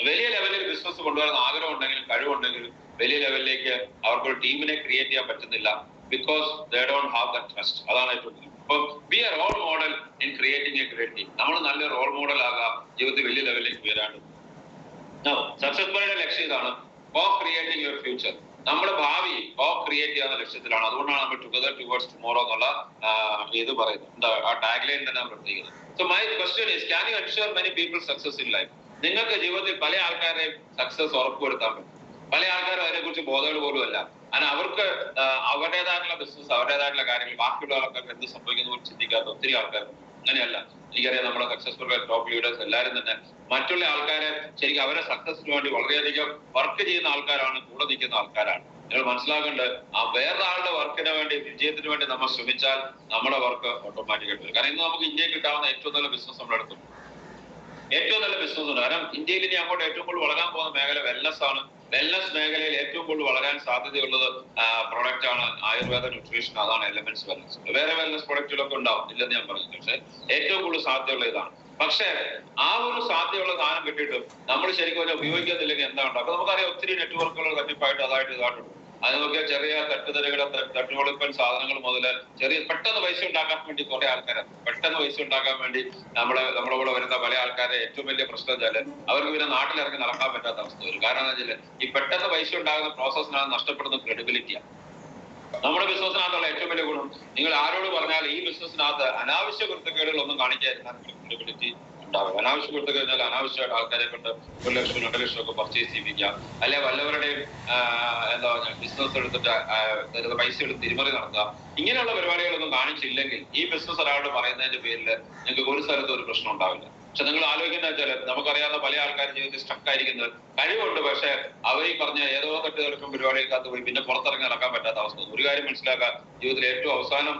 വലിയ ലെവലിൽ ബിസിനസ് കൊണ്ടുവരുന്ന ആഗ്രഹം ഉണ്ടെങ്കിലും കഴിവുണ്ടെങ്കിലും വലിയ ലെവലിലേക്ക് അവർക്കൊരു ടീമിനെ ക്രിയേറ്റ് ചെയ്യാൻ പറ്റുന്നില്ല. Because they don't have the trust. അതാണ് ഏറ്റവും. അപ്പം be a role model in creating a great team. നമ്മൾ നല്ല റോൾ മോഡൽ ആകാം ജീവിതത്തിൽ വലിയ ലെവലിലേക്ക് വരാണ്ട്. സക്സസ് ബറിയുടെ ലക്ഷ്യം ഇതാണ്, കോ ക്രിയേറ്റിംഗ് യുവർ ഫ്യൂച്ചർ. നമ്മുടെ ഭാവി കോ ക്രിയേറ്റ് ചെയ്യാവുന്ന ലക്ഷ്യത്തിലാണ്. അതുകൊണ്ടാണ് നമ്മൾ ടുഗദർ ടുവേർഡ്സ് ടുമോറോ എന്നുള്ള ഇത് പറയുന്നത്, ആ ടാഗ് ലൈൻ തന്നെ പ്രവർത്തിക്കുന്നത്. So my question is, can you ensure many people success in life? നിങ്ങൾക്ക് ജീവിതത്തിൽ പല ആൾക്കാരെയും സക്സസ് ഉറപ്പുവരുത്താൻ പറ്റും. പല ആൾക്കാരും അതിനെ കുറിച്ച് ബോധങ്ങൾ പോലും അല്ല. കാരണം അവർക്ക് അവരുടേതായിട്ടുള്ള ബിസിനസ്, അവരുടേതായിട്ടുള്ള കാര്യങ്ങൾ, ബാക്കിയുള്ള ആൾക്കാർക്ക് എന്ത് സംഭവിക്കുന്ന പോലും ചിന്തിക്കാത്ത ഒത്തിരി ആൾക്കാർ. അങ്ങനെയല്ല. എനിക്കറിയാം നമ്മുടെ സക്സസ്ഫുൾ ടോപ്പ് ലീഡേഴ്സ് എല്ലാവരും തന്നെ മറ്റുള്ള ആൾക്കാരെ ശരിക്കും അവരെ സക്സസിന് വേണ്ടി വളരെയധികം വർക്ക് ചെയ്യുന്ന ആൾക്കാരാണ്, കൂടെ നിൽക്കുന്ന ആൾക്കാരാണ്. നിങ്ങൾ മനസ്സിലാക്കേണ്ടത് ആ വേറൊരാളുടെ വർക്കിന് വേണ്ടി, വിജയത്തിന് വേണ്ടി നമ്മൾ ശ്രമിച്ചാൽ നമ്മുടെ വർക്ക് ഓട്ടോമാറ്റിക്കായിട്ട് വരും. കാരണം ഇന്ന് നമുക്ക് ഇന്ത്യയിൽ കിട്ടാവുന്ന ഏറ്റവും നല്ല ബിസിനസ് നമ്മുടെ അടുത്തുണ്ട്. ഏറ്റവും നല്ല ബിസിനസ് ഉണ്ട്. കാരണം ഇന്ത്യയിൽ ഇനി അങ്ങോട്ട് ഏറ്റവും കൂടുതൽ വളരാൻ പോകുന്ന മേഖല വെൽനസ് ആണ്. വെൽനസ് മേഖലയിൽ ഏറ്റവും കൂടുതൽ വളരാൻ സാധ്യതയുള്ളത് പ്രൊഡക്റ്റ് ആണ് ആയുർവേദ ന്യൂട്രീഷൻ. അതാണ് എലമെന്റ്സ് വെൽനസ്. വേറെ വെൽനസ് പ്രൊഡക്റ്റുകളൊക്കെ ഉണ്ടാവും, ഇല്ലെന്ന് ഞാൻ പറഞ്ഞു. പക്ഷെ ഏറ്റവും കൂടുതൽ സാധ്യതയുള്ള ഇതാണ്. പക്ഷേ ആ ഒരു സാധ്യതയുള്ള സാധനം കിട്ടിയിട്ട് നമ്മൾ ശരിക്കും അതിനെ ഉപയോഗിക്കുന്നില്ലെങ്കിൽ എന്താ ഉണ്ടാവും? അപ്പൊ നമുക്കറിയാം ഒത്തിരി നെറ്റ്വർക്കുകൾ തട്ടിപ്പായിട്ട് അതായിട്ട് ഇതായിട്ടുണ്ട്. അത് നോക്കിയാൽ ചെറിയ തട്ടുതരികളെ, തട്ടുപൊളിപ്പൻ സാധനങ്ങൾ മുതൽ ചെറിയ പെട്ടെന്ന് പൈസ ഉണ്ടാക്കാൻ വേണ്ടി കുറെ ആൾക്കാരെ, പെട്ടെന്ന് പൈസ ഉണ്ടാക്കാൻ വേണ്ടി നമ്മുടെ കൂടെ വരുന്ന പല ആൾക്കാരെ ഏറ്റവും വലിയ പ്രശ്നം വെച്ചാല് അവർക്ക് പിന്നെ നാട്ടിലിറങ്ങി നടക്കാൻ പറ്റാത്ത അവസ്ഥ വരും. കാരണം എന്താ വെച്ചാൽ ഈ പെട്ടെന്ന് പൈസ ഉണ്ടാകുന്ന പ്രോസസ്സിനാണ് നഷ്ടപ്പെടുന്ന ക്രെഡിബിലിറ്റിയാണ്. നമ്മുടെ ബിസിനസ്സിനകത്തുള്ള ഏറ്റവും വലിയ ഗുണം, നിങ്ങൾ ആരോട് പറഞ്ഞാൽ ഈ ബിസിനസ്സിനകത്ത് അനാവശ്യ കുരുത്തക്കേടുകളൊന്നും കാണിക്കാതിരുന്നാൽ ക്രെഡിബിലിറ്റി ഉണ്ടാവും. അനാവശ്യ കുരുത്തക്കേട് കഴിഞ്ഞാൽ അനാവശ്യമായിട്ട് ആൾക്കാരെ കൊണ്ട് 1 ലക്ഷം 2 ലക്ഷം ഒക്കെ പർച്ചേസ് ചെയ്യിപ്പിക്കാം, അല്ലെ വല്ലവരുടെയും എന്താ പറഞ്ഞാൽ ബിസിനസ് എടുത്തിട്ട് പൈസ എടുത്ത് തിരിമറി നടത്തുക. ഇങ്ങനെയുള്ള പരിപാടികളൊന്നും കാണിച്ചില്ലെങ്കിൽ ഈ ബിസിനസ് ഒരാളോട് പറയുന്നതിന്റെ പേരിൽ നിങ്ങൾക്ക് ഒരു സ്ഥലത്ത് ഒരു പ്രശ്നം ഉണ്ടാവില്ല. പക്ഷെ നിങ്ങൾ ആലോചിക്കുന്ന വെച്ചാൽ നമുക്കറിയാവുന്ന പല ആൾക്കാരും ജീവിതത്തിൽ സ്റ്റക്കായിരിക്കുന്നത് കഴിവുണ്ട്, പക്ഷെ അവർ ഈ പറഞ്ഞ ഏതോ തട്ടുതെടുക്കും പരിപാടികൾക്കകത്ത് പോയി പിന്നെ പുറത്തിറങ്ങി നടക്കാൻ പറ്റാത്ത അവസ്ഥ. ഒരു കാര്യം മനസ്സിലാക്കുക, ജീവിതത്തിൽ ഏറ്റവും അവസാനം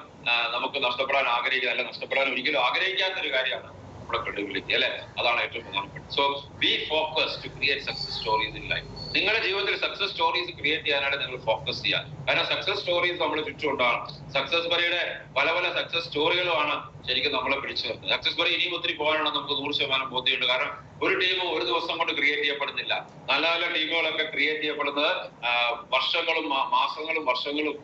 നമുക്ക് നഷ്ടപ്പെടാൻ ആഗ്രഹിക്കുക, അല്ലെ നഷ്ടപ്പെടാൻ ഒരിക്കലും ആഗ്രഹിക്കാത്തൊരു കാര്യമാണ് നമ്മുടെ ക്രെഡിബിലിറ്റി, അല്ലെ? അതാണ് ഏറ്റവും പ്രധാനപ്പെട്ടത്. So be focus to create success stories in life. നിങ്ങളുടെ ജീവിതത്തിൽ സക്സസ് സ്റ്റോറീസ് ക്രിയേറ്റ് ചെയ്യാനായിട്ട് നിങ്ങൾ ഫോക്കസ് ചെയ്യുക. കാരണം സക്സസ് സ്റ്റോറീസ് നമ്മളെ ചുറ്റുമുണ്ടാണ്. സക്സസ് ബറിയുടെ പല പല സക്സസ് സ്റ്റോറികളുമാണ് ശരിക്കും നമ്മളെ പിടിച്ചു വരുന്നത്. സക്സസ് ബറി ഇനിയും ഒത്തിരി പോകാനാണ് നമുക്ക് 100% ബോധ്യമുണ്ട്. കാരണം ഒരു ടീം ഒരു ദിവസം കൊണ്ട് ക്രിയേറ്റ് ചെയ്യപ്പെടുന്നില്ല. നല്ല നല്ല ടീമുകളൊക്കെ ക്രിയേറ്റ് ചെയ്യപ്പെടുന്നത് വർഷങ്ങളും മാസങ്ങളും വർഷങ്ങളും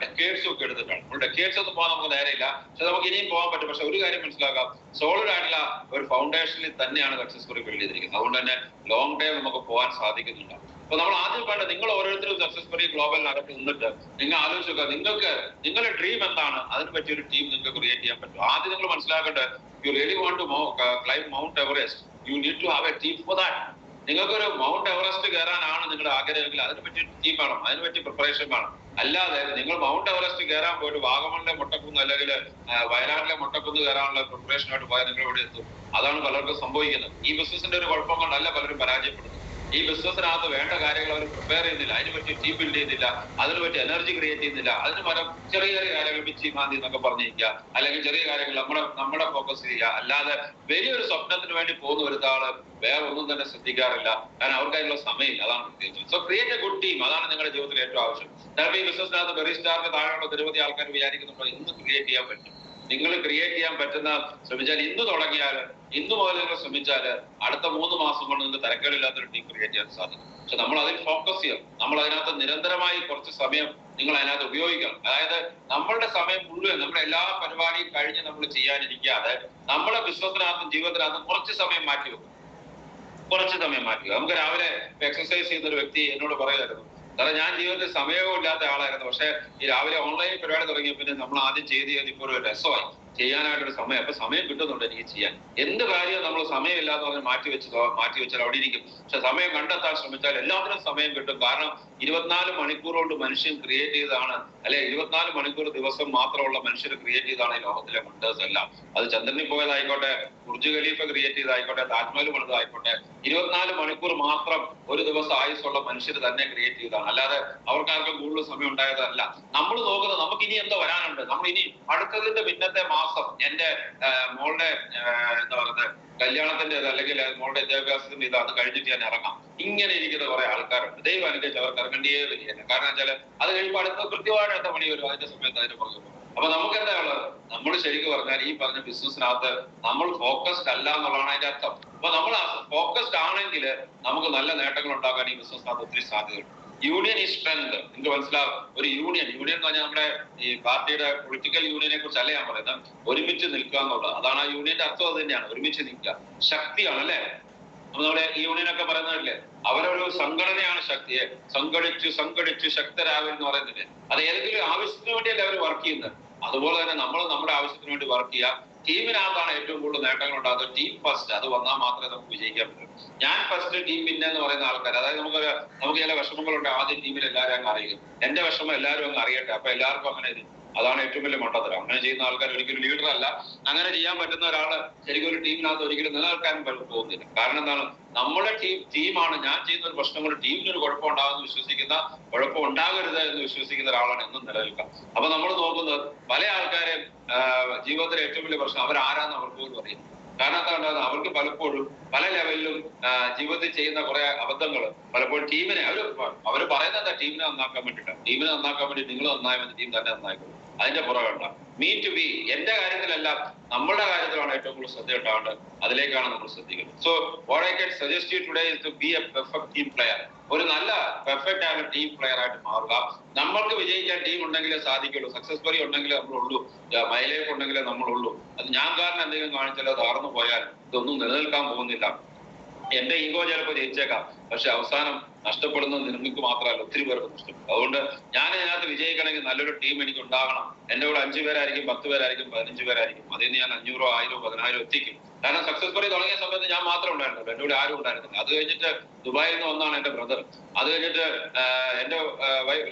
ഡെക്കേഡ്സും ഒക്കെ എടുത്തിട്ടാണ്. ഇപ്പോൾ ഡെക്കേഡ്സ് ഒന്നും പോകാൻ നമുക്ക് നേരെയില്ല, പക്ഷെ നമുക്ക് ഇനിയും പോകാൻ പറ്റും. പക്ഷെ ഒരു കാര്യം മനസ്സിലാക്കാം, സോളിഡ് ആയിട്ടുള്ള ഒരു ഫൗണ്ടേഷനിൽ തന്നെയാണ് സക്സസ് ബറി ബിൽഡ് ചെയ്തിരിക്കുന്നത്. അതുകൊണ്ട് തന്നെ ലോങ് ടൈം നമുക്ക് പോകാൻ സാധിക്കുന്നില്ല. അപ്പൊ നമ്മൾ ആദ്യം വേണ്ട, നിങ്ങൾ ഓരോരുത്തരും സക്സസ് ബറി ഗ്ലോബലിനകത്ത് നിന്നിട്ട് നിങ്ങൾ ആലോചിക്കുക, നിങ്ങൾക്ക് നിങ്ങളുടെ ഡ്രീം എന്താണ്, അതിന് പറ്റിയ ഒരു ടീം നിങ്ങൾക്ക് ക്രിയേറ്റ് ചെയ്യാൻ പറ്റും. ആദ്യം നിങ്ങൾ മനസ്സിലാക്കേണ്ടത്, you really want to climb Mount Everest, you need to have a team for that. നിങ്ങൾക്കൊരു മൗണ്ട് എവറസ്റ്റ് കയറാനാണ് നിങ്ങളുടെ ആഗ്രഹമെങ്കിൽ അതിന് പറ്റിയ ടീം വേണം, അതിന് പറ്റിയ പ്രിപ്പറേഷൻ വേണം. അല്ലാതെ നിങ്ങൾ മൗണ്ട് എവറസ്റ്റ് കയറാൻ പോയിട്ട് വാഗമണിലെ മുട്ടക്കുന്ന് അല്ലെങ്കിൽ വയനാട്ടിലെ മുട്ടക്കുന്ന് കയറാനുള്ള പ്രിപ്പറേഷനായിട്ട് പോയാൽ നിങ്ങൾ ഇവിടെ എത്തും. അതാണ് പലർക്കും സംഭവിക്കുന്നത്. ഈ ബിസിനസിന്റെ ഒരു കുഴപ്പം കൊണ്ടല്ല പലരും പരാജയപ്പെടുന്നത്. ഈ ബിസിനസ്സിനകത്ത് വേണ്ട കാര്യങ്ങൾ അവർ പ്രിപ്പയർ ചെയ്യുന്നില്ല, അതിന് പറ്റി ടീം ബിൽഡ് ചെയ്യുന്നില്ല, അതിന് പറ്റി എനർജി ക്രിയേറ്റ് ചെയ്യുന്നില്ല. അതിന് പകരം ചെറിയ ചെറിയ കാര്യങ്ങൾ പിച്ചി മാന്തി എന്നൊക്കെ പറഞ്ഞിരിക്കുക, അല്ലെങ്കിൽ ചെറിയ കാര്യങ്ങൾ നമ്മുടെ ഫോക്കസ് ചെയ്യുക. അല്ലാതെ വലിയൊരു സ്വപ്നത്തിന് വേണ്ടി പോകുന്ന ഒരുത്താള് വേറെ ഒന്നും തന്നെ ശ്രദ്ധിക്കാറില്ല. കാരണം അവർക്കായിട്ടുള്ള സമയം അതാണ് പ്രത്യേകിച്ച്. So create A good team, അതാണ് നിങ്ങളുടെ ജീവിതത്തിൽ ഏറ്റവും ആവശ്യം. ചിലപ്പോൾ ഈ ബിസിനസ്സിനകത്ത് ബെറി സ്റ്റാറിന് താഴെയുള്ള നിരവധി ആൾക്കാർ വിചാരിക്കുന്നുണ്ടോ ഇന്ന് ക്രിയേറ്റ് ചെയ്യാൻ പറ്റും. നിങ്ങൾ ക്രിയേറ്റ് ചെയ്യാൻ പറ്റുന്ന ശ്രമിച്ചാൽ, ഇന്ന് തുടങ്ങിയാൽ, ഇന്ന് മുതൽ നിങ്ങൾ ശ്രമിച്ചാൽ അടുത്ത 3 മാസം കൊണ്ട് നിങ്ങൾക്ക് തരക്കേടില്ലാത്തൊരു ടീം ക്രിയേറ്റ് ചെയ്യാൻ സാധിക്കും. പക്ഷെ നമ്മൾ അതിൽ ഫോക്കസ് ചെയ്യണം. നമ്മൾ അതിനകത്ത് നിരന്തരമായി കുറച്ച് സമയം നിങ്ങൾ അതിനകത്ത് ഉപയോഗിക്കണം. അതായത് നമ്മളുടെ സമയം മുഴുവൻ നമ്മുടെ എല്ലാ പരിപാടിയും കഴിഞ്ഞ് നമ്മൾ ചെയ്യാനിരിക്കാതെ നമ്മുടെ ബിസിനസ്സിനകത്തും ജീവിതത്തിനകത്തും കുറച്ച് സമയം മാറ്റി വെക്കും. കുറച്ച് സമയം മാറ്റുക. നമുക്ക് രാവിലെ എക്സസൈസ് ചെയ്യുന്ന ഒരു വ്യക്തി എന്നോട് പറയുമായിരുന്നു, കാരണം ഞാൻ ജീവിതത്തിൽ സമയവും ഇല്ലാത്ത ആളായിരുന്നു, പക്ഷെ ഈ രാവിലെ ഓൺലൈൻ പരിപാടി തുടങ്ങിയ പിന്നെ നമ്മൾ ആദ്യം ചെയ്ത് ഇപ്പോൾ ഒരു രസമായി. ചെയ്യാനായിട്ടൊരു സമയം. അപ്പൊ സമയം കിട്ടുന്നുണ്ട് എനിക്ക് ചെയ്യാൻ. എന്ത് കാര്യവും നമ്മൾ സമയമില്ലാന്ന് പറഞ്ഞ് മാറ്റി വെച്ചാൽ അവിടെ ഇരിക്കും. പക്ഷെ സമയം കണ്ടെത്താൻ ശ്രമിച്ചാൽ എല്ലാത്തിനും സമയം കിട്ടും. കാരണം 24 മണിക്കൂർ കൊണ്ട് മനുഷ്യൻ ക്രിയേറ്റ് ചെയ്തതാണ്, അല്ലെ 24 മണിക്കൂർ ദിവസം മാത്രമുള്ള മനുഷ്യർ ക്രിയേറ്റ് ചെയ്താണ് ഈ ലോകത്തിലെ വണ്ടേഴ്സ് എല്ലാം. അത് ചന്ദ്രനിൽ പോയതായിക്കോട്ടെ, ബുർജ് ഖലീഫ ക്രിയേറ്റ് ചെയ്തായിക്കോട്ടെ, താജ്മഹൽ പണിതായിക്കോട്ടെ, 24 മണിക്കൂർ മാത്രം ഒരു ദിവസം ആയുസ്സുള്ള മനുഷ്യർ തന്നെ ക്രിയേറ്റ് ചെയ്തതാണ്. അല്ലാതെ അവർക്കാർക്കും കൂടുതൽ സമയം ഉണ്ടായതല്ല. നമ്മൾ നോക്കുന്നത് നമുക്ക് ഇനി എന്തോ വരാനുണ്ട്, നമ്മൾ ഇനി അടുത്തതിന്റെ പിന്നത്തെ മാസം എന്റെ മോളുടെ എന്താ പറയുന്നത് കല്യാണത്തിന്റെ അല്ലെങ്കിൽ മോളുടെ വിദ്യാഭ്യാസത്തിന്റെ അത് കഴിഞ്ഞിട്ട് ഞാൻ ഇറങ്ങാം. ഇങ്ങനെ ഇരിക്കുന്ന കുറെ ആൾക്കാരുണ്ട്. ദൈവം അനുഗ്രഹിച്ച് അവർക്ക് ഇറങ്ങേണ്ടിയേ വരിക. കാരണം വെച്ചാൽ അത് കഴിയുമ്പോൾ അടുത്ത കൃത്യമായിട്ട് അടുത്ത പണി വരും, അതിന്റെ സമയത്ത് അതിന് പകും. അപ്പൊ നമുക്ക് എന്താ ഉള്ളത്? നമ്മൾ ശരിക്കും പറഞ്ഞാൽ ഈ പറഞ്ഞ ബിസിനസ്സിനകത്ത് നമ്മൾ ഫോക്കസ്ഡ് അല്ല എന്നുള്ളതാണ് അതിന്റെ അർത്ഥം. അപ്പൊ നമ്മൾ ഫോക്കസ്ഡ് ആണെങ്കിൽ നമുക്ക് നല്ല നേട്ടങ്ങൾ ഉണ്ടാക്കാൻ ഈ ബിസിനസ്സിനകത്ത് ഒത്തിരി സാധ്യതയുണ്ട്. Union is strength. നിങ്ങൾക്ക് മനസ്സിലാവും. ഒരു യൂണിയൻ എന്ന് പറഞ്ഞാൽ നമ്മുടെ ഈ പാർട്ടിയുടെ പൊളിറ്റിക്കൽ യൂണിയനെ കുറിച്ചല്ല ഞാൻ പറയുന്നത്, ഒരുമിച്ച് നിൽക്കുക എന്നുള്ളത്. അതാണ് ആ യൂണിയന്റെ അർത്ഥം. അത് തന്നെയാണ്, ഒരുമിച്ച് നിൽക്കുക. ശക്തിയാണ് അല്ലെ. അപ്പൊ നമ്മുടെ ഈ യൂണിയനൊക്കെ പറയുന്നതല്ലേ, അവരൊരു സംഘടനയാണ് ശക്തിയെ. സംഘടിച്ചു ശക്തരാകും എന്ന് പറയുന്നില്ലേ. അത് ഏതെങ്കിലും ആവശ്യത്തിന് വേണ്ടിയല്ലേ അവർ വർക്ക് ചെയ്യുന്നത്. അതുപോലെ തന്നെ നമ്മൾ നമ്മുടെ ആവശ്യത്തിന് വേണ്ടി വർക്ക് ചെയ്യുക. ടീമിനകത്താണ് ഏറ്റവും കൂടുതൽ നേട്ടങ്ങൾ ഉണ്ടാകുന്നത്. ടീം ഫസ്റ്റ്, അത് വന്നാൽ മാത്രമേ നമുക്ക് വിജയിക്കാൻ പറ്റൂ. ഞാൻ ഫസ്റ്റ് ടീം പിന്നെ എന്ന് പറയുന്ന ആൾക്കാർ, അതായത് നമുക്ക് ചില വിഷമങ്ങളുണ്ട്, ആദ്യം ടീമിൽ എല്ലാവരും അങ്ങ് അറിയും. എന്റെ വിഷമം എല്ലാവരും അങ്ങ് അറിയട്ടെ, അപ്പൊ എല്ലാവർക്കും അങ്ങനെ അതാണ് ഏറ്റവും വലിയ മണ്ടത്തരം. അങ്ങനെ ചെയ്യുന്ന ആൾക്കാർ ഒരിക്കലും ലീഡർ അല്ല. അങ്ങനെ ചെയ്യാൻ പറ്റുന്ന ഒരാള് ശരിക്കും ഒരു ടീമിനകത്ത് ഒരിക്കലും നിലനിൽക്കാനും പോകുന്നില്ല. കാരണം എന്താണ്, നമ്മുടെ ടീമാണ്. ഞാൻ ചെയ്യുന്ന ഒരു പ്രശ്നം കൊണ്ട് ടീമിന് ഒരു കുഴപ്പം ഉണ്ടാകുമെന്ന് വിശ്വസിക്കുന്ന, കുഴപ്പം ഉണ്ടാകരുത് എന്ന് വിശ്വസിക്കുന്ന ഒരാളാണ് എന്നും നിലനിൽക്കാം. അപ്പൊ നമ്മൾ നോക്കുന്നത് പല ആൾക്കാരെ ജീവിതത്തിലെ ഏറ്റവും വലിയ പ്രശ്നം അവരാരാന്ന് അവർക്ക് പോലും അറിയും. കാരണം എന്താ ഉണ്ടാകുന്നത്, അവർക്ക് പലപ്പോഴും പല ലെവലിലും ജീവിതത്തിൽ ചെയ്യുന്ന കുറെ അബദ്ധങ്ങൾ പലപ്പോഴും ടീമിനെ അവര് പറയുന്നത് എന്താ, ടീമിനെ നന്നാക്കാൻ വേണ്ടിയിട്ടാണ്. ടീമിനെ നന്നാക്കാൻ വേണ്ടി നിങ്ങൾ നന്നായി മതി, ടീം തന്നെ നന്നായിക്കോളും. അതിന്റെ പുറകെണ്ട മീ ടു ബി. എന്റെ കാര്യത്തിലല്ല, നമ്മളുടെ കാര്യത്തിലാണ് ഏറ്റവും കൂടുതൽ ശ്രദ്ധ ഉണ്ടാവേണ്ടത്. അതിലേക്കാണ് നമ്മൾ ശ്രദ്ധിക്കുന്നത്. So what I can suggest you today is to be a perfect team player. ഒരു നല്ല പെർഫെക്റ്റ് ആയ ടീം പ്ലെയർ ആയിട്ട് മാറുക. നമ്മൾക്ക് വിജയിക്കാൻ ടീം ഉണ്ടെങ്കിലേ സാധിക്കുള്ളൂ. സക്സസ് സ്റ്റോറി ഉണ്ടെങ്കിലേ നമ്മളുള്ളൂ, മൈലേജ് ഉണ്ടെങ്കിലേ നമ്മളുള്ളൂ. അത് ഞാൻ കാരണം എന്തെങ്കിലും കാണിച്ചാലോ തകർന്നു പോയാൽ ഇതൊന്നും നിലനിൽക്കാൻ പോകുന്നില്ല. എന്റെ ഈഗോ ചിലപ്പോൾ ജയിച്ചേക്കാം, പക്ഷെ അവസാനം നഷ്ടപ്പെടുന്നത് നിങ്ങൾക്ക് മാത്രമല്ല, ഒത്തിരി പേർക്ക് നഷ്ടപ്പെടും. അതുകൊണ്ട് ഞാൻ ഇതിനകത്ത് വിജയിക്കണമെങ്കിൽ നല്ലൊരു ടീം എനിക്ക് ഉണ്ടാകണം. എന്റെ കൂടെ 5 പേരായിരിക്കും, 10 പേരായിരിക്കും, 15 പേരായിരിക്കും. അതിൽ നിന്ന് ഞാൻ 500, 1000, 10,000 എത്തിക്കും. കാരണം സക്സസ് സ്റ്റോറി തുടങ്ങിയ സമയത്ത് ഞാൻ മാത്രം ഉണ്ടായിരുന്നില്ല, എന്റെ കൂടെ ആരും ഉണ്ടായിരുന്നില്ല. അത് കഴിഞ്ഞിട്ട് ദുബായിൽ നിന്ന് വന്നാണ് എന്റെ ബ്രദർ. അത് കഴിഞ്ഞിട്ട് എന്റെ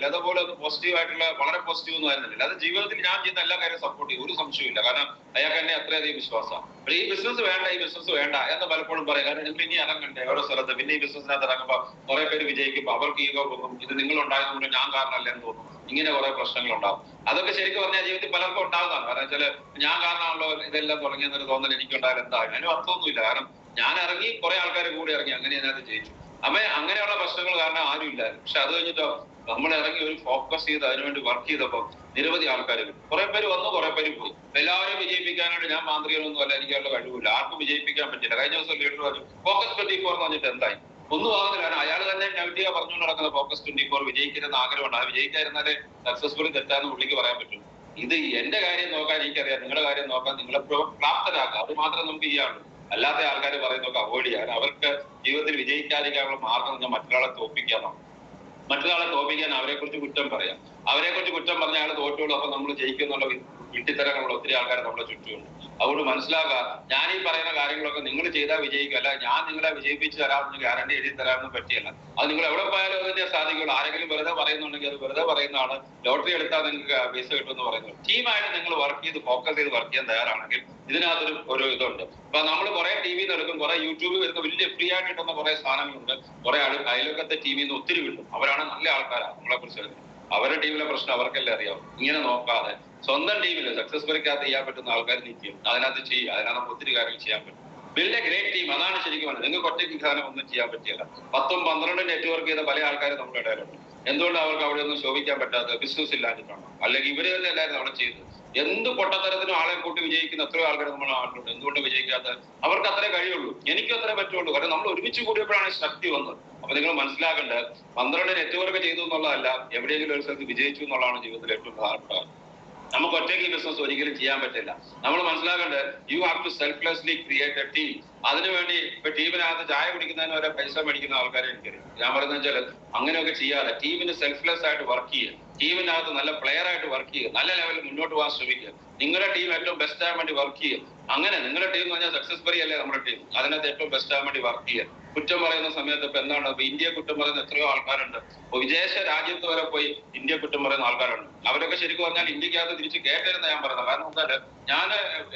ലത പോലെ ഒന്ന് പോസിറ്റീവ് ആയിട്ടുള്ള, വളരെ പോസിറ്റീവ് ഒന്നും ആയിരുന്നില്ല. അത് ജീവിതത്തിൽ ഞാൻ ചെയ്യുന്ന എല്ലാ കാര്യം സപ്പോർട്ട് ചെയ്യും, ഒരു സംശയമില്ല. കാരണം അയാൾക്ക് എന്നെ അത്രയധികം വിശ്വാസമാണ്. പക്ഷേ ഈ ബിസിനസ് വേണ്ട എന്ന് പലപ്പോഴും പറയും. കാരണം നിങ്ങൾ ഇനി ഇറങ്ങണ്ടേ ഓരോ സ്ഥലത്ത്. പിന്നെ ഈ ബിസിനസ്സിനകത്ത് ഇറങ്ങുമ്പോൾ കുറെ പേര് വിജയിക്കുമ്പോൾ അവർക്ക് ഈഗോ പോകും, ഇത് നിങ്ങൾ ഉണ്ടായതുകൊണ്ട് ഞാൻ കാരണമല്ല എന്ന് തോന്നും. ഇങ്ങനെ കുറെ പ്രശ്നങ്ങൾ ഉണ്ടാവും. അതൊക്കെ ശരിക്കും പറഞ്ഞാൽ ജീവിതത്തിൽ പലർക്കും ഉണ്ടാകുന്നതാണ്. കാരണം വെച്ചാൽ ഞാൻ കാരണമാണല്ലോ ഇതെല്ലാം തുടങ്ങിയെന്നൊരു തോന്നൽ എനിക്കുണ്ടായാൽ എന്താകും? അതിനും അർത്ഥമൊന്നുമില്ല. കാരണം ഞാൻ ഇറങ്ങി, കുറെ ആൾക്കാർ കൂടി ഇറങ്ങി, അങ്ങനെ അതിനകത്ത് ജയിച്ചു. അങ്ങനെയുള്ള പ്രശ്നങ്ങൾ കാരണം ആരും ഇല്ലായിരുന്നു. പക്ഷെ അത് കഴിഞ്ഞിട്ടോ നമ്മൾ ഇറങ്ങി ഒരു ഫോക്കസ് ചെയ്ത് അതിനുവേണ്ടി വർക്ക് ചെയ്തപ്പോൾ നിരവധി ആൾക്കാർ കിട്ടും. കുറെ പേര് വന്നു, കുറെ പേര് പോയി. എല്ലാവരെയും വിജയിപ്പിക്കാനായിട്ട് ഞാൻ മാന്ത്രികനൊന്നും അല്ല, എനിക്കുള്ള കഴിവില്ല. ആർക്കും വിജയിപ്പിക്കാൻ പറ്റില്ല. കഴിഞ്ഞ ദിവസം ലീഡർ പറഞ്ഞു ഫോക്കസ് 24 എന്ന് പറഞ്ഞിട്ട് എന്തായി? ഒന്നും ആകുന്നില്ല. കാരണം അയാൾ തന്നെ നെഗറ്റീവ് പറഞ്ഞുകൊണ്ട് നടക്കുന്ന ഫോക്കസ് 24 വിജയിക്കുന്ന ആഗ്രഹമുണ്ട്. അത് വിജയിക്കാതിരുന്നാലേ സക്സസ്ഫുള്ളി തെറ്റാന്ന് പുള്ളിക്ക് പറയാൻ പറ്റും. ഇത് എന്റെ കാര്യം നോക്കാൻ എനിക്കറിയാം, നിങ്ങളുടെ കാര്യം നോക്കാൻ നിങ്ങളെ പ്രാപ്തരാക്കുക. അത് മാത്രമേ നമുക്ക് ചെയ്യാനുള്ളൂ. അല്ലാത്ത ആൾക്കാർ പറയുന്നതൊക്കെ അവോയ്ഡ് ചെയ്യാൻ. അവർക്ക് ജീവിതത്തിൽ വിജയിക്കാതിരിക്കാനുള്ള മാർഗം നിങ്ങൾ മറ്റൊരാളെ തോൽപ്പിക്കാനാണ്. മറ്റൊരാളെ തോൽപ്പിക്കാൻ അവരെ കുറിച്ച് കുറ്റം പറയാം. അവരെ കുറിച്ച് കുറ്റം പറഞ്ഞ അയാൾ തോറ്റുള്ളൂ, അപ്പൊ നമ്മൾ ജയിക്കും എന്നുള്ള വിട്ടിത്തരങ്ങളുള്ള ഒത്തിരി ആൾക്കാർ നമ്മളെ ചുറ്റുമുണ്ട്. അതുകൊണ്ട് മനസ്സിലാക്കുക, ഞാൻ ഈ പറയുന്ന കാര്യങ്ങളൊക്കെ നിങ്ങൾ ചെയ്താൽ വിജയിക്കും. അല്ല ഞാൻ നിങ്ങളെ വിജയിപ്പിച്ച് തരാമെന്ന് ഗ്യാരണ്ടി എഴുതി തരാമെന്ന് പറ്റിയല്ല. അത് നിങ്ങൾ എവിടെ പോയാലും അത് തന്നെ സാധിക്കുള്ളൂ. ആരെങ്കിലും വെറുതെ പറയുന്നുണ്ടെങ്കിൽ അത് വെറുതെ പറയുന്നതാണ്. ലോട്ടറി എടുത്താൽ നിങ്ങൾക്ക് പൈസ കിട്ടുമെന്ന് പറയുന്നത്. ടീമായിട്ട് നിങ്ങൾ വർക്ക് ചെയ്ത് ഫോക്കസ് ചെയ്ത് വർക്ക് ചെയ്യാൻ തയ്യാറാണെങ്കിൽ ഇതിനകത്തൊരു ഇതുണ്ട്. അപ്പൊ നമ്മൾ കുറെ ടി വിന്ന് എടുക്കും, കുറെ യൂട്യൂബിൽ വരുന്ന വലിയ ഫ്രീ ആയിട്ട് കിട്ടുന്ന കുറെ സാധനങ്ങളുണ്ട്. കുറെ അയൽവക്കത്തെ ടി വിന്ന് ഒത്തിരി കിട്ടും. അവരാണ് നല്ല ആൾക്കാരാണ് നമ്മളെ കുറിച്ച്. അവരുടെ ടീമിലെ പ്രശ്നം അവർക്കെല്ലാം അറിയാം. ഇങ്ങനെ നോക്കാതെ സ്വന്തം ടീമിൽ സക്സസ് വരയ്ക്കകത്ത് ചെയ്യാൻ പറ്റുന്ന ആൾക്കാർ നിൽക്കും, അതിനകത്ത് ചെയ്യുക. അതിനകത്ത് നമുക്ക് ഒത്തിരി കാര്യങ്ങൾ ചെയ്യാൻ പറ്റും. Build A great team. അതാണ് ശരിക്കും പറഞ്ഞത്. നിങ്ങൾക്ക് ഒറ്റയ്ക്ക് സാധനം ഒന്നും ചെയ്യാൻ പറ്റില്ല. 10ഉം 12ഉം നെറ്റ്വർക്ക് ചെയ്ത പല ആൾക്കാരും നമ്മുടെ ഇടയിലുണ്ട്. എന്തുകൊണ്ട് അവർക്ക് അവിടെ ഒന്നും ശോഭിക്കാൻ പറ്റാത്ത? ബിസിനസ് ഇല്ലാഞ്ഞിട്ടാണ്. അല്ലെങ്കിൽ ഇവര് തന്നെ എല്ലാവരും അവിടെ ചെയ്തത്. എന്ത് പൊട്ടത്തരത്തിനും ആളെ കൂട്ടി വിജയിക്കുന്ന എത്രയോ ആൾക്കാർ നമ്മുടെ നാട്ടിലുണ്ട്. എന്തുകൊണ്ട് വിജയിക്കാത്ത? അവർക്ക് അത്രേ കഴിയുള്ളൂ, എനിക്കും അത്രേ പറ്റുള്ളൂ. കാരണം നമ്മൾ ഒരുമിച്ച് കൂടിയപ്പോഴാണ് ശക്തി വന്നത്. അപ്പൊ നിങ്ങൾ മനസ്സിലാക്കേണ്ടത് 12 നെറ്റ്വർക്ക് ചെയ്തു എന്നുള്ളതല്ല, എവിടെയെങ്കിലും ഒരു സ്ഥലത്ത് വിജയിച്ചു എന്നുള്ളതാണ് ജീവിതത്തിൽ ഏറ്റവും പ്രധാനപ്പെട്ട. നമുക്ക് ഒറ്റയ്ക്ക് ഈ ബിസിനസ് ഒരിക്കലും ചെയ്യാൻ പറ്റില്ല. നമ്മൾ മനസ്സിലാക്കേണ്ടത് you have to selflessly create a team. അതിനുവേണ്ടി ഇപ്പൊ ടീമിനകത്ത് ചായ കുടിക്കുന്നതിന് വരെ പൈസ മേടിക്കുന്ന ആൾക്കാരെ എനിക്കറിയാം. ഞാൻ പറയുന്നത് വെച്ചാൽ അങ്ങനെയൊക്കെ ചെയ്യാതെ ടീമിന് സെൽഫ്ലെസ് ആയിട്ട് വർക്ക് ചെയ്യുക, ടീമിനകത്ത് നല്ല പ്ലെയർ ആയിട്ട് വർക്ക് ചെയ്യുക, നല്ല ലെവലിൽ മുന്നോട്ട് പോകാൻ ശ്രമിക്കുക, നിങ്ങളുടെ ടീം ഏറ്റവും ബെസ്റ്റ് ആകാൻ വേണ്ടി വർക്ക് ചെയ്യുക. അങ്ങനെ നിങ്ങളുടെ ടീം എന്ന് പറഞ്ഞാൽ സക്സസ് ബറി അല്ലേ നമ്മുടെ ടീം, അതിനകത്ത് ഏറ്റവും ബെസ്റ്റ് ആകാൻ വേണ്ടി വർക്ക് ചെയ്യുക. കുറ്റം പറയുന്ന സമയത്ത് ഇപ്പൊ എന്താണ്, ഇപ്പൊ ഇന്ത്യ കുറ്റം പറയുന്ന എത്രയോ ആൾക്കാരുണ്ട്. വിദേശ രാജ്യത്ത് വരെ പോയി ഇന്ത്യ കുറ്റം പറയുന്ന ആൾക്കാരുണ്ട്. അവരൊക്കെ ശരിക്കും പറഞ്ഞാൽ ഇന്ത്യക്കകത്ത് തിരിച്ച് കേട്ടരുന്ന ഞാൻ പറയുന്നത്. കാരണം എന്താ, ഞാൻ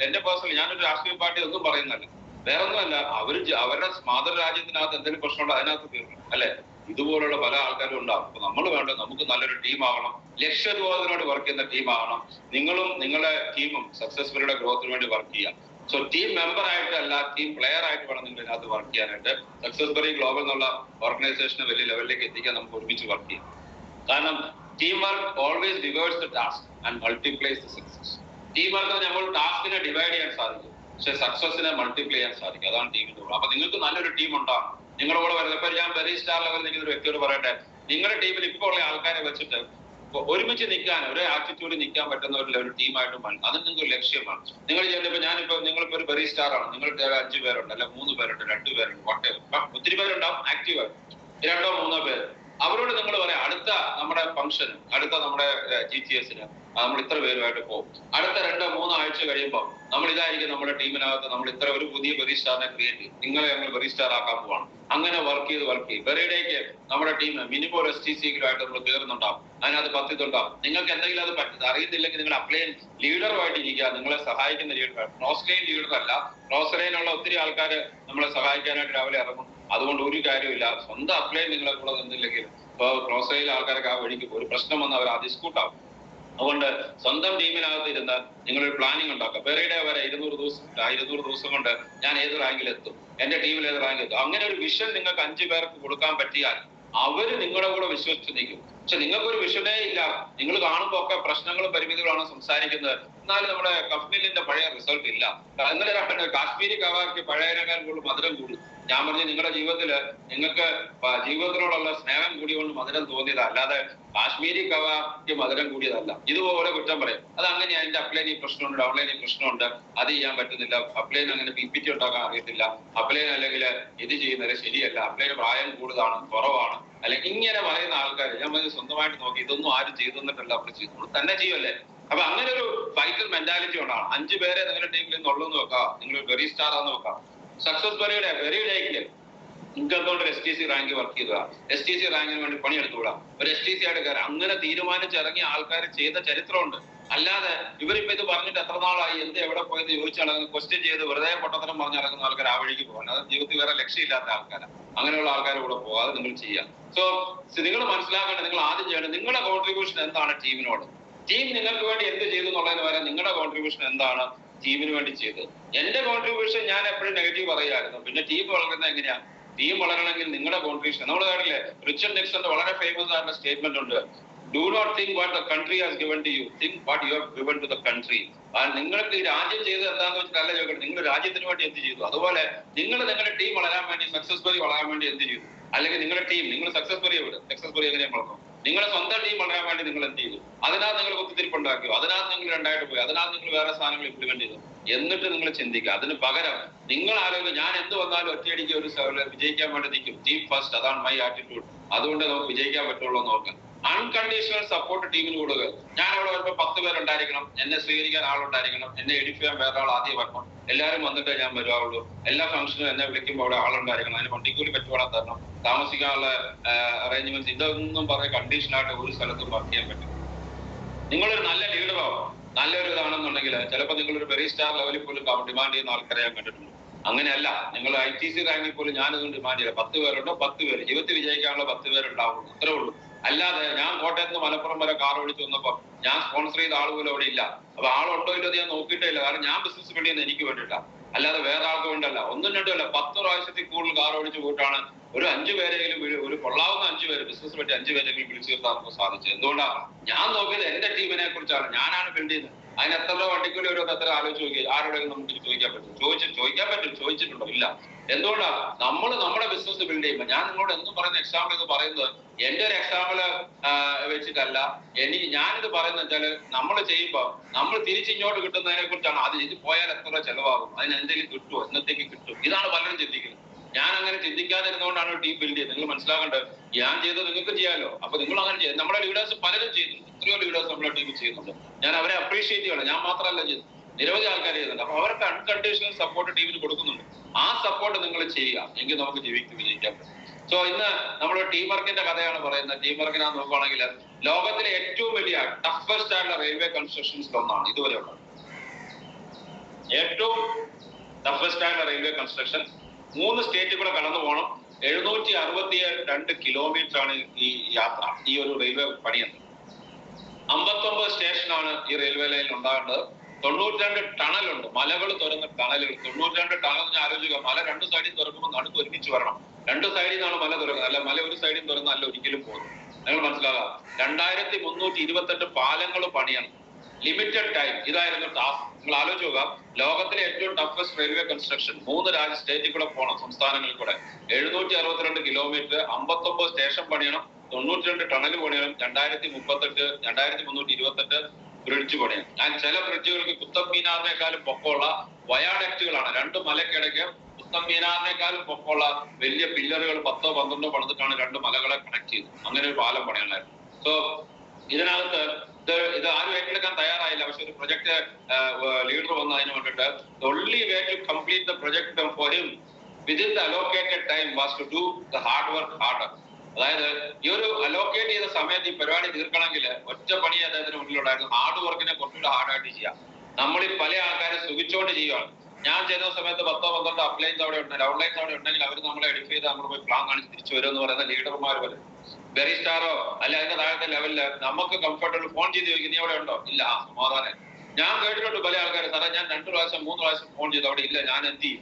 എന്റെ പേഴ്സണലി ഞാനൊരു രാഷ്ട്രീയ പാർട്ടി ഒന്നും പറയുന്നല്ല, വേറെ ഒന്നുമല്ല. അവരുടെ മാതൃ രാജ്യത്തിനകത്ത് എന്തെങ്കിലും പ്രശ്നമുണ്ടോ അതിനകത്ത് തീർക്കും അല്ലെ. ഇതുപോലുള്ള പല ആൾക്കാരും ഉണ്ടാവും. അപ്പൊ നമ്മൾ വേണ്ടത് നമുക്ക് നല്ലൊരു ടീമാകണം, ലക്ഷ്യബോധത്തിനോട് വർക്ക് ചെയ്യുന്ന ടീമാകണം. നിങ്ങളും നിങ്ങളുടെ ടീമും സക്സസ്ഫുള്ളിയുടെ ഗ്രോത്തിന് വേണ്ടി വർക്ക് ചെയ്യാം. സോ ടീം മെമ്പർ ആയിട്ടല്ല, ടീം പ്ലെയർ ആയിട്ട് വേണം നിങ്ങൾ ഇതിനകത്ത് വർക്ക് ചെയ്യാനായിട്ട്. സക്സസ് ബറി ഗ്ലോബൽ എന്നുള്ള ഓർഗനൈസേഷനെ വലിയ ലെവലിലേക്ക് എത്തിക്കാൻ നമുക്ക് ഒരുമിച്ച് വർക്ക് ചെയ്യാം. കാരണം team work always divides the task and multiplies the success. Team work നമ്മൾ ടാസ്കിനെ ഡിവൈഡ് ചെയ്യാൻ സാധിക്കും, പക്ഷെ സക്സസിനെ മൾട്ടിപ്ലൈ ചെയ്യാൻ സാധിക്കും. അതാണ് ടീമിന്റെ ഗുണം. അപ്പൊ നിങ്ങൾക്ക് നല്ലൊരു ടീം ഉണ്ടാകും. നിങ്ങളുടെ കൂടെ വരുന്നത് ഇപ്പൊ ഞാൻ വെരി സ്റ്റാർ ലെവലിൽ നിൽക്കുന്ന ഒരു വ്യക്തിയോട് പറയട്ടെ, നിങ്ങളുടെ ടീമിൽ ഇപ്പോൾ ഉള്ള ആൾക്കാരെ വെച്ചിട്ട് ഒരുമിച്ച് നിൽക്കാൻ, ഒരേ ആറ്റിറ്റ്യൂഡ് നിൽക്കാൻ പറ്റുന്ന ഒരു ടീമായിട്ട് മാറും. അത് നിങ്ങൾക്ക് ഒരു ലക്ഷ്യമാണ്. നിങ്ങൾ ചെയ്യുമ്പോൾ നിങ്ങളിപ്പോ ഒരു വെരി സ്റ്റാർ ആണ്, നിങ്ങൾക്ക് 5 പേരുണ്ട്, അല്ല 3 പേരുണ്ട്, 2 പേരുണ്ട്, ഒത്തിരി പേരുണ്ടാവും ആക്റ്റീവ് ആയിട്ട്, 2 or 3 പേര്. അവരോട് നിങ്ങൾ പറയാം, അടുത്ത നമ്മുടെ ഫംഗ്ഷന്, അടുത്ത നമ്മുടെ GTSന് നമ്മൾ ഇത്ര പേരുമായിട്ട് പോകും. അടുത്ത 2-3 ആഴ്ച കഴിയുമ്പോൾ നമ്മൾ ഇതായിരിക്കും നമ്മുടെ ടീമിനകത്ത് നമ്മൾ ഇത്ര ഒരു പുതിയ വെറി സ്റ്റാറിനെ ക്രിയേറ്റ് ചെയ്യും, നിങ്ങളെ ഞങ്ങൾ വെറി സ്റ്റാർ ആക്കാൻ പോവാണ്. അങ്ങനെ വർക്ക് ചെയ്ത് വെറിഡേക്ക് നമ്മുടെ ടീം മിനിമം ഒരു STCയിലുമായിട്ട് നമ്മൾ കയറുന്നുണ്ടാവും. അതിനകത്ത് 10 ഉണ്ടാവും. നിങ്ങൾക്ക് എന്തെങ്കിലും അത് അറിയത്തില്ലെങ്കിൽ നിങ്ങൾ അപ്ലൈൻ ലീഡറുമായിട്ട് ഇരിക്കുക, നിങ്ങളെ സഹായിക്കുന്ന ലീഡർ. ക്ലോസ് ലൈൻ ലീഡർ അല്ല, ക്ലോസ് ലൈനുള്ള ഒത്തിരി ആൾക്കാർ നമ്മളെ സഹായിക്കാനായിട്ട് രാവിലെ ഇറങ്ങും. അതുകൊണ്ട് ഒരു കാര്യമില്ല, സ്വന്തം അപ്ലൈൻ നിങ്ങളെ കൂടെ നിന്നില്ലെങ്കിൽ ഇപ്പൊ ക്ലോസ് ലൈനിൽ ആൾക്കാർക്ക് ആ വഴിക്ക് ഒരു പ്രശ്നം വന്ന് അവർ ഡിസ്പ്യൂട്ടാവും. അതുകൊണ്ട് സ്വന്തം ടീമിനകത്ത് ഇരുന്ന് നിങ്ങളൊരു പ്ലാനിങ് ഉണ്ടാക്കുക. പെറിഡേ വരെ 200 ദിവസം കൊണ്ട് ഞാൻ ഏത് റാങ്കിൽ എത്തും, എന്റെ ടീമിൽ ഏത് റാങ്കിൽ എത്തും. അങ്ങനെ ഒരു വിഷൻ നിങ്ങൾക്ക് 5 പേർക്ക് കൊടുക്കാൻ പറ്റിയാൽ അവര് നിങ്ങളുടെ കൂടെ വിശ്വസിച്ച് നിൽക്കും. പക്ഷെ നിങ്ങൾക്കൊരു വിഷനേ ഇല്ല, നിങ്ങൾ കാണുമ്പോൾ ഒക്കെ പ്രശ്നങ്ങളും പരിമിതികളാണ് സംസാരിക്കുന്നത്. എന്നാലും നമ്മുടെ കഫ്മിലിന്റെ പഴയ റിസൾട്ട് ഇല്ല. ഇന്നലെ കാശ്മീരി കവാക്ക് പഴയതിനേക്കാൾ കൂടുതൽ മധുരം കൂടും. ഞാൻ പറഞ്ഞു, നിങ്ങളുടെ ജീവിതത്തില് നിങ്ങൾക്ക് ജീവിതത്തിനോടുള്ള സ്നേഹം കൂടിയോണ്ട് മധുരം തോന്നിയതാ, അല്ലാതെ കാശ്മീരി കവാക്ക് മധുരം കൂടിയതല്ല. ഇതുപോലെ കുറ്റം പറയും, അത് അങ്ങനെയാ, എന്റെ അപ്ലൈൻ ഈ പ്രശ്നമുണ്ട്, ഓൺലൈൻ ഈ പ്രശ്നമുണ്ട്, അത് ചെയ്യാൻ പറ്റുന്നില്ല, അപ്ലൈൻ അങ്ങനെ PPT ഉണ്ടാക്കാൻ അറിയത്തില്ല, അപ്ലൈൻ അല്ലെങ്കിൽ ഇത് ചെയ്യുന്നത് ശരിയല്ല, അപ്ലൈന് പ്രായം കൂടുതലാണ്, കുറവാണ്, അല്ലെങ്കിൽ ഇങ്ങനെ പറയുന്ന ആൾക്കാർ ഞാൻ സ്വന്തമായിട്ട് നോക്കി ഇതൊന്നും ആരും ചെയ്തു തന്നിട്ടല്ല, അവർ ചെയ്തു തന്നെ ചെയ്യുമല്ലേ. അപ്പൊ അങ്ങനെ ഒരു ഫൈറ്റർ മെന്റാലിറ്റി ഉണ്ടാണ്. 5 പേരെ നിങ്ങളുടെ ടീമിൽ നിന്നുള്ളൂ എന്ന് വെക്കാം, നിങ്ങൾ വെറി സ്റ്റാർ ആണെന്ന് വെക്കാം. സക്സസ് ബറിയുടെ വെറിയിലേക്ക് നിങ്ങൾക്ക് എന്തുകൊണ്ട് STC റാങ്ക് വർക്ക് ചെയ്തുക, STC റാങ്കിന് വേണ്ടി പണിയെടുത്തുകൂടാ, ഒരു STC ആയിട്ട് കയറാം. അങ്ങനെ തീരുമാനിച്ചിറങ്ങിയ ആൾക്കാർ ചെയ്ത ചരിത്രമുണ്ട്. അല്ലാതെ ഇവരിപ്പോ ഇത് പറഞ്ഞിട്ട് എത്ര നാളായി, എന്ത് എവിടെ പോയത് ചോദിച്ചാൽ ക്വസ്റ്റ്യൻ ചെയ്ത് വെറുതെ പൊട്ടത്തരം പറഞ്ഞിറങ്ങുന്ന ആൾക്കാർ ആ വഴിക്ക് പോകാൻ, അത് ജീവിതത്തിൽ വേറെ ലക്ഷ്യമില്ലാത്ത ആൾക്കാരാണ്. അങ്ങനെയുള്ള ആൾക്കാരെ കൂടെ പോകാതെ നിങ്ങൾ ചെയ്യാം. സോ നിങ്ങൾ മനസ്സിലാക്കേണ്ടത്, നിങ്ങൾ ആദ്യം ചെയ്യേണ്ടത് നിങ്ങളുടെ കോൺട്രിബ്യൂഷൻ എന്താണ് ടീമിനോട്. ടീം നിങ്ങൾക്ക് വേണ്ടി എന്ത് ചെയ്തു എന്നുള്ളതിന് വരെ നിങ്ങളുടെ കോൺട്രിബ്യൂഷൻ എന്താണ് ടീമിന് വേണ്ടി ചെയ്തത്. എന്റെ കോൺട്രിബ്യൂഷൻ ഞാൻ എപ്പോഴും നെഗറ്റീവ് പറയുമായിരുന്നു. പിന്നെ ടീം വളർന്നത് എങ്ങനെയാ, ടീം വളരണമെങ്കിൽ നിങ്ങളുടെ കോൺട്രിബ്യൂഷൻ. നമ്മൾ കേട്ടില്ലേ, റിച്ചർഡ് നിക്സന്റെ വളരെ ഫേമസ് ആയിട്ടുള്ള സ്റ്റേറ്റ്മെന്റ് ഉണ്ട്, do not think what the country has given to you, think what you have given to the country. നിങ്ങൾക്ക് ഈ രാജ്യം ചെയ്തത് എന്താണെന്ന് വെച്ചിട്ടല്ല ചോദിക്കട്ടെ, നിങ്ങൾ രാജ്യത്തിന് വേണ്ടി എന്ത് ചെയ്തു. അതുപോലെ നിങ്ങളുടെ ടീം വളരാൻ വേണ്ടി, സക്സസ് ബറി വളരാൻ വേണ്ടി എന്ത് ചെയ്തു. അല്ലെങ്കിൽ നിങ്ങളുടെ ടീം, നിങ്ങൾ സക്സസ് ബറി എങ്ങനെയാണ് വളർന്നു, നിങ്ങളുടെ സ്വന്തം ടീം വളരാൻ വേണ്ടി നിങ്ങൾ എന്ത് ചെയ്തു. അതിനകത്ത് നിങ്ങൾ കുത്തിത്തിരിപ്പുണ്ടാക്കിയോ, അതിനകത്ത് നിങ്ങൾ രണ്ടായിട്ട് പോയി, അതിനകത്ത് നിങ്ങൾ വേറെ സാധനങ്ങൾ ഇംപ്ലിമെന്റ് ചെയ്തു. എന്നിട്ട് നിങ്ങൾ ചിന്തിക്കുക, അതിന് പകരം നിങ്ങൾ ആലോചിക്കുക, ഞാൻ എന്ത് വന്നാലും ഒറ്റയടിക്ക് ഒരു വിജയിക്കാൻ വേണ്ടി നിൽക്കും. ടീം ഫസ്റ്റ്, അതാണ് മൈ ആറ്റിറ്റ്യൂഡ്. അതുകൊണ്ട് നമുക്ക് വിജയിക്കാൻ പറ്റുള്ളൂ നോക്കാം. അൺകണ്ടീഷണൽ സപ്പോർട്ട് ടീമിന് കൊടുക്കുക. ഞാൻ അവിടെ വരുമ്പോൾ 10 പേരുണ്ടായിരിക്കണം, എന്നെ സ്വീകരിക്കാൻ ആളുണ്ടായിരിക്കണം, എന്നെ എഡിറ്റ് ചെയ്യാൻ വേറെ ആൾ ആദ്യം വരണം, എല്ലാവരും വന്നിട്ടേ ഞാൻ വരുവാവുള്ളൂ. എല്ലാ ഫംഗ്ഷനും എന്നെ വിളിക്കുമ്പോൾ അവിടെ ആളുണ്ടായിരിക്കണം, അതിന് വണ്ടിക്കൂലി പറ്റുവാടാൻ തരണം, താമസിക്കാനുള്ള അറേഞ്ച്മെന്റ്സ്, ഇതൊന്നും പറഞ്ഞ കണ്ടീഷനായിട്ട് ഒരു സ്ഥലത്തും വർക്ക് ചെയ്യാൻ പറ്റും. നിങ്ങളൊരു നല്ല ലീഡറോ നല്ലൊരു ഇതാണെന്നുണ്ടെങ്കിൽ ചിലപ്പോൾ നിങ്ങളൊരു വെറി സ്റ്റാർ ലെവലിൽ പോലും ഡിമാൻഡ് ചെയ്യുന്ന ആൾക്കാരെ ഞാൻ കണ്ടിട്ടുണ്ട്. അങ്ങനെയല്ല, നിങ്ങൾ ITC റാങ്കിൽ പോലും ഞാനൊന്നും ഡിമാൻഡ് ചെയ്യില്ല. 10 പേരുണ്ടോ 10 പേര്, ജീവിതത്തിൽ വിജയിക്കാനുള്ള 10 പേരുണ്ടാവുള്ളൂ, അത്രേ ഉള്ളൂ. അല്ലാതെ ഞാൻ കോട്ടയത്ത് നിന്ന് മലപ്പുറം വരെ കാർ ഓടിച്ചു വന്നപ്പോൾ ഞാൻ സ്പോൺസർ ചെയ്ത ആൾ പോലും അവിടെ ഇല്ല. അപ്പൊ ആളുണ്ടോ ഇല്ലോ ഞാൻ നോക്കിയിട്ടേ ഇല്ല. കാരണം ഞാൻ ബിസിനസ് വേണ്ടിയെന്ന് എനിക്ക് വേണ്ടിയിട്ടാ, അല്ലാതെ വേറെ ആൾക്ക് വേണ്ടല്ല. 1-2 അല്ല, 10 പ്രാവശ്യത്തിൽ കൂടുതൽ കാർ ഓടിച്ചു പോയിട്ടാണ് ഒരു 5 പേരെങ്കിലും ഒരു കൊള്ളാവുന്ന 5 പേര് ബിസിനസ് പറ്റി 5 പേരെങ്കിലും വിളിച്ചു നിർത്താൻ നമുക്ക് സാധിച്ചു. എന്തുകൊണ്ടാണ്? ഞാൻ നോക്കിയത് എന്റെ ടീമിനെ കുറിച്ചാണ്. ഞാനാണ് ബിൽഡ് ചെയ്യുന്നത്. അതിന് എത്ര രൂപ വണ്ടിക്കൂലി ഒരു എത്ര ആലോചിച്ച് നോക്കി. ആരോടെങ്കിലും നമുക്ക് ചോദിക്കാൻ പറ്റും? ചോദിക്കാൻ പറ്റും. ചോദിച്ചിട്ടുണ്ടോ? ഇല്ല. എന്തുകൊണ്ടാണ്? നമ്മുടെ ബിസിനസ് ബിൽഡ് ചെയ്യുമ്പോൾ ഞാൻ നിങ്ങളോട് എന്നും പറയുന്ന എക്സാമ്പിൾ ഇത് പറയുന്നത് എന്റെ ഒരു എക്സാമ്പിള് വെച്ചിട്ടല്ല. ഞാനിത് പറയുന്നത് വെച്ചാല് നമ്മൾ ചെയ്യുമ്പോൾ നമ്മൾ തിരിച്ചിങ്ങോട്ട് കിട്ടുന്നതിനെ കുറിച്ചാണ്. അത് ഇത് പോയാൽ എത്ര രൂപ ചെലവാകും, അതിന് എന്തെങ്കിലും കിട്ടുമോ, എന്നത്തേക്ക് കിട്ടും, ഇതാണ് പലരും ചിന്തിക്കുന്നത്. ഞാൻ അങ്ങനെ ചിന്തിക്കാതിരുന്നുകൊണ്ടാണ് ടീം ബിൽഡ് ചെയ്യുന്നത്. നിങ്ങൾ മനസ്സിലാക്കേണ്ടത് ഞാൻ ചെയ്തത് നിങ്ങൾക്ക് ചെയ്യാമല്ലോ. അപ്പൊ നിങ്ങൾ അങ്ങനെ ചെയ്യും. നമ്മുടെ ലീഡേഴ്സ് പലരും ചെയ്യുന്നു. എത്രയോ ലീഡേഴ്സ് നമ്മുടെ ടീമിൽ ചെയ്യുന്നുണ്ട്. ഞാൻ അവരെ അപ്രീഷിയേറ്റ് ചെയ്യണം. ഞാൻ മാത്രമല്ല ചെയ്യുന്നത്, നിരവധി ആൾക്കാർ ചെയ്യുന്നുണ്ട്. അപ്പൊ അവർക്ക് അൺകണ്ടീഷണൽ സപ്പോർട്ട് ടീമിന് കൊടുക്കുന്നുണ്ട്. ആ സപ്പോർട്ട് നിങ്ങൾ ചെയ്യുക, എങ്കിൽ നമുക്ക് വിജയിക്കാൻ പറ്റും. സോ ഇന്ന് നമ്മുടെ ടീം വർക്കിന്റെ കഥയാണ് പറയുന്നത്. ടീം വർക്കിനാന്ന് നോക്കുകയാണെങ്കിൽ ലോകത്തിലെ ഏറ്റവും വലിയ ടഫസ്റ്റ് ആയിട്ടുള്ള റെയിൽവേ കൺസ്ട്രക്ഷൻസ് ഒന്നാണ് ഇതുവരെ ഉള്ളത്. ഏറ്റവും ടഫസ്റ്റ് ആയിട്ടുള്ള റെയിൽവേ കൺസ്ട്രക്ഷൻ 3 സ്റ്റേറ്റിൽ കൂടെ കടന്നു പോകണം. 762 കിലോമീറ്റർ ആണ് ഈ യാത്ര, ഈ ഒരു റെയിൽവേ പണിയുന്നത്. 59 സ്റ്റേഷനാണ് ഈ റെയിൽവേ ലൈനിൽ ഉണ്ടാകേണ്ടത്. 92 ടണലുണ്ട്, മലകൾ തുറന്ന ടണലുകൾ. 92 ടണൽ എന്ന് ആലോചിക്കുക. മല 2 സൈഡിൽ തുറക്കുമ്പോൾ നടുക്ക് ഒരുമിച്ച് വരണം. 2 സൈഡിൽ നിന്നാണ് മല തുറക്കുന്നത്. അല്ല, മല ഒരു സൈഡിൽ തുറന്നല്ല ഒരിക്കലും പോകുന്നത്. നിങ്ങൾ മനസ്സിലാകാം. 2328 പാലങ്ങൾ പണിയണം. Limited time. ഇതായിരുന്നു ടാസ്ക്. നിങ്ങൾ ആലോചിച്ച് നോക്കുക. ലോകത്തിലെ ഏറ്റവും ടഫസ്റ്റ് റെയിൽവേ കൺസ്ട്രക്ഷൻ 3 സ്റ്റേറ്റിൽ കൂടെ പോകണം, സംസ്ഥാനങ്ങളിൽ കൂടെ. 762 കിലോമീറ്റർ, 59 സ്റ്റേഷൻ പണിയണം, 92 ടണൽ പണിയണം, 2328 ബ്രിഡ്ജ് പണിയണം. ഞാൻ ചില ബ്രിഡ്ജുകൾക്ക് കുത്തബ് മീനാറിനേക്കാളും പൊക്കമുള്ള വയാഡക്റ്റുകളാണ്. 2 മലക്കിടയ്ക്ക് കുത്തബ് മീനാറിനേക്കാളും പൊക്കമുള്ള വലിയ പില്ലറുകൾ 10 12 പണിതിട്ടാണ് 2 മലകളെ കണക്ട് ചെയ്തത്. അങ്ങനെ ഒരു പാലം പണിയണമായിരുന്നു. സോ ഇതിനകത്ത് ഇത് ആരും ഏറ്റെടുക്കാൻ തയ്യാറായില്ല. പക്ഷെ ഒരു പ്രൊജക്ട് ലീഡർ വന്ന് അതിന് വേണ്ടിട്ട് only way to complete the project for him within the allocated time was to do the hard work harder. അതായത് ഈ ഒരു അലോക്കേറ്റ് ചെയ്ത സമയത്ത് ഈ പരിപാടി തീർക്കണമെങ്കിൽ ഒറ്റ പണി അദ്ദേഹത്തിന് മുന്നിലുണ്ടായിരുന്നു. ഹാർഡ് വർക്കിനെ കുറച്ചുകൂടെ ഹാർഡായിട്ട് ചെയ്യാം. നമ്മൾ ഈ പല ആൾക്കാരെ സുഖിച്ചുകൊണ്ട് ചെയ്യുകയാണ്. ഞാൻ ചെയ്യുന്ന സമയത്ത് 10 12 അപ്ലൈൻസ് അവിടെ ഉണ്ട്, ഡൗൺലൈൻസ് അവിടെ ഉണ്ടെങ്കിൽ അവർ നമ്മളെ എഡിറ്റ് ചെയ്ത് നമ്മൾ പോയി പ്ലാൻ കാണിച്ച് തിരിച്ചു വരും എന്ന് പറയുന്ന ലീഡർമാർ വരും. വെറി സ്റ്റാറോ അല്ല അതിന്റെ താഴത്തെ ലെവലില് നമുക്ക് കംഫർട്ടബിൾ ഫോൺ ചെയ്ത് ചോദിക്കും, നീ അവിടെ ഉണ്ടോ? ഇല്ല. സമാധാനം. ഞാൻ കേട്ടിട്ടുണ്ട് പല ആൾക്കാർ, സാറേ ഞാൻ 2 പ്രാവശ്യം 3 പ്രാവശ്യം ഫോൺ ചെയ്തു, അവിടെ ഇല്ല, ഞാൻ എന്ത് ചെയ്യും?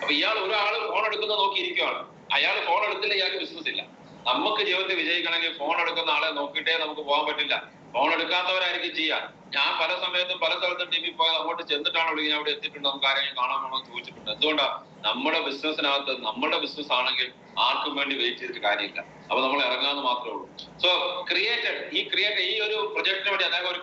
അപ്പൊ ഇയാൾ ഒരാൾ ഫോൺ എടുക്കുന്നത് നോക്കിയിരിക്കുകയാണ്. അയാൾ ഫോൺ എടുത്തില്ല, ഇയാൾക്ക് ബിസിനസ് ഇല്ല. നമുക്ക് ജീവിതത്തിൽ വിജയിക്കണമെങ്കിൽ ഫോൺ എടുക്കുന്ന ആളെ നോക്കിയിട്ടേ നമുക്ക് പോകാൻ പറ്റില്ല. ഫോൺ എടുക്കാത്തവരായിരിക്കും ചെയ്യാൻ. ഞാൻ പല സമയത്തും പല സ്ഥലത്തും ടീമിൽ പോയത് അങ്ങോട്ട് ചെന്നിട്ടാണ് വിളിക്കുന്നത്, അവിടെ എത്തിയിട്ടുണ്ട്, നമുക്ക് ആരെങ്കിലും കാണാമോ എന്ന് ചോദിച്ചിട്ടുണ്ട്. എന്തുകൊണ്ടാണ്? നമ്മുടെ ബിസിനസ്സിനകത്ത് നമ്മുടെ ബിസിനസ് ആണെങ്കിൽ ആർക്കും വേണ്ടി വെയിറ്റ് ചെയ്തിട്ട് കാര്യമില്ല. അപ്പൊ നമ്മൾ ഇറങ്ങാന്ന് മാത്രമേ ഉള്ളൂ. സോ ഈ ഒരു പ്രൊജക്ടിന് വേണ്ടി അദ്ദേഹം ഒരു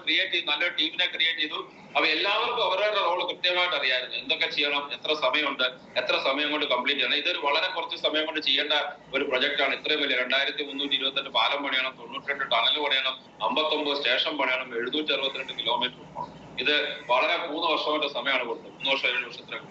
നല്ലൊരു ടീമിനെ ക്രിയേറ്റ് ചെയ്തു. അപ്പൊ എല്ലാവർക്കും അവരവരുടെ റോള് കൃത്യമായിട്ട് അറിയായിരുന്നു. എന്തൊക്കെ ചെയ്യണം, എത്ര സമയമുണ്ട്, എത്ര സമയം കൊണ്ട് കംപ്ലീറ്റ് ചെയ്യണം. ഇതൊരു വളരെ കുറച്ച് സമയം കൊണ്ട് ചെയ്യേണ്ട ഒരു പ്രൊജക്ടാണ്. ഇത്രയും വലിയ 2328 പാലം പണിയണം, 92 ടണൽ പണിയണം, 59 സ്റ്റേഷൻ പണിയണം, 762 കിലോമീറ്റർ പോകണം. ഇത് വളരെ 3 വർഷമായിട്ട് സമയമാണ് കൊടുത്തത്. 3 വർഷം 7 വർഷത്തിലേക്ക്.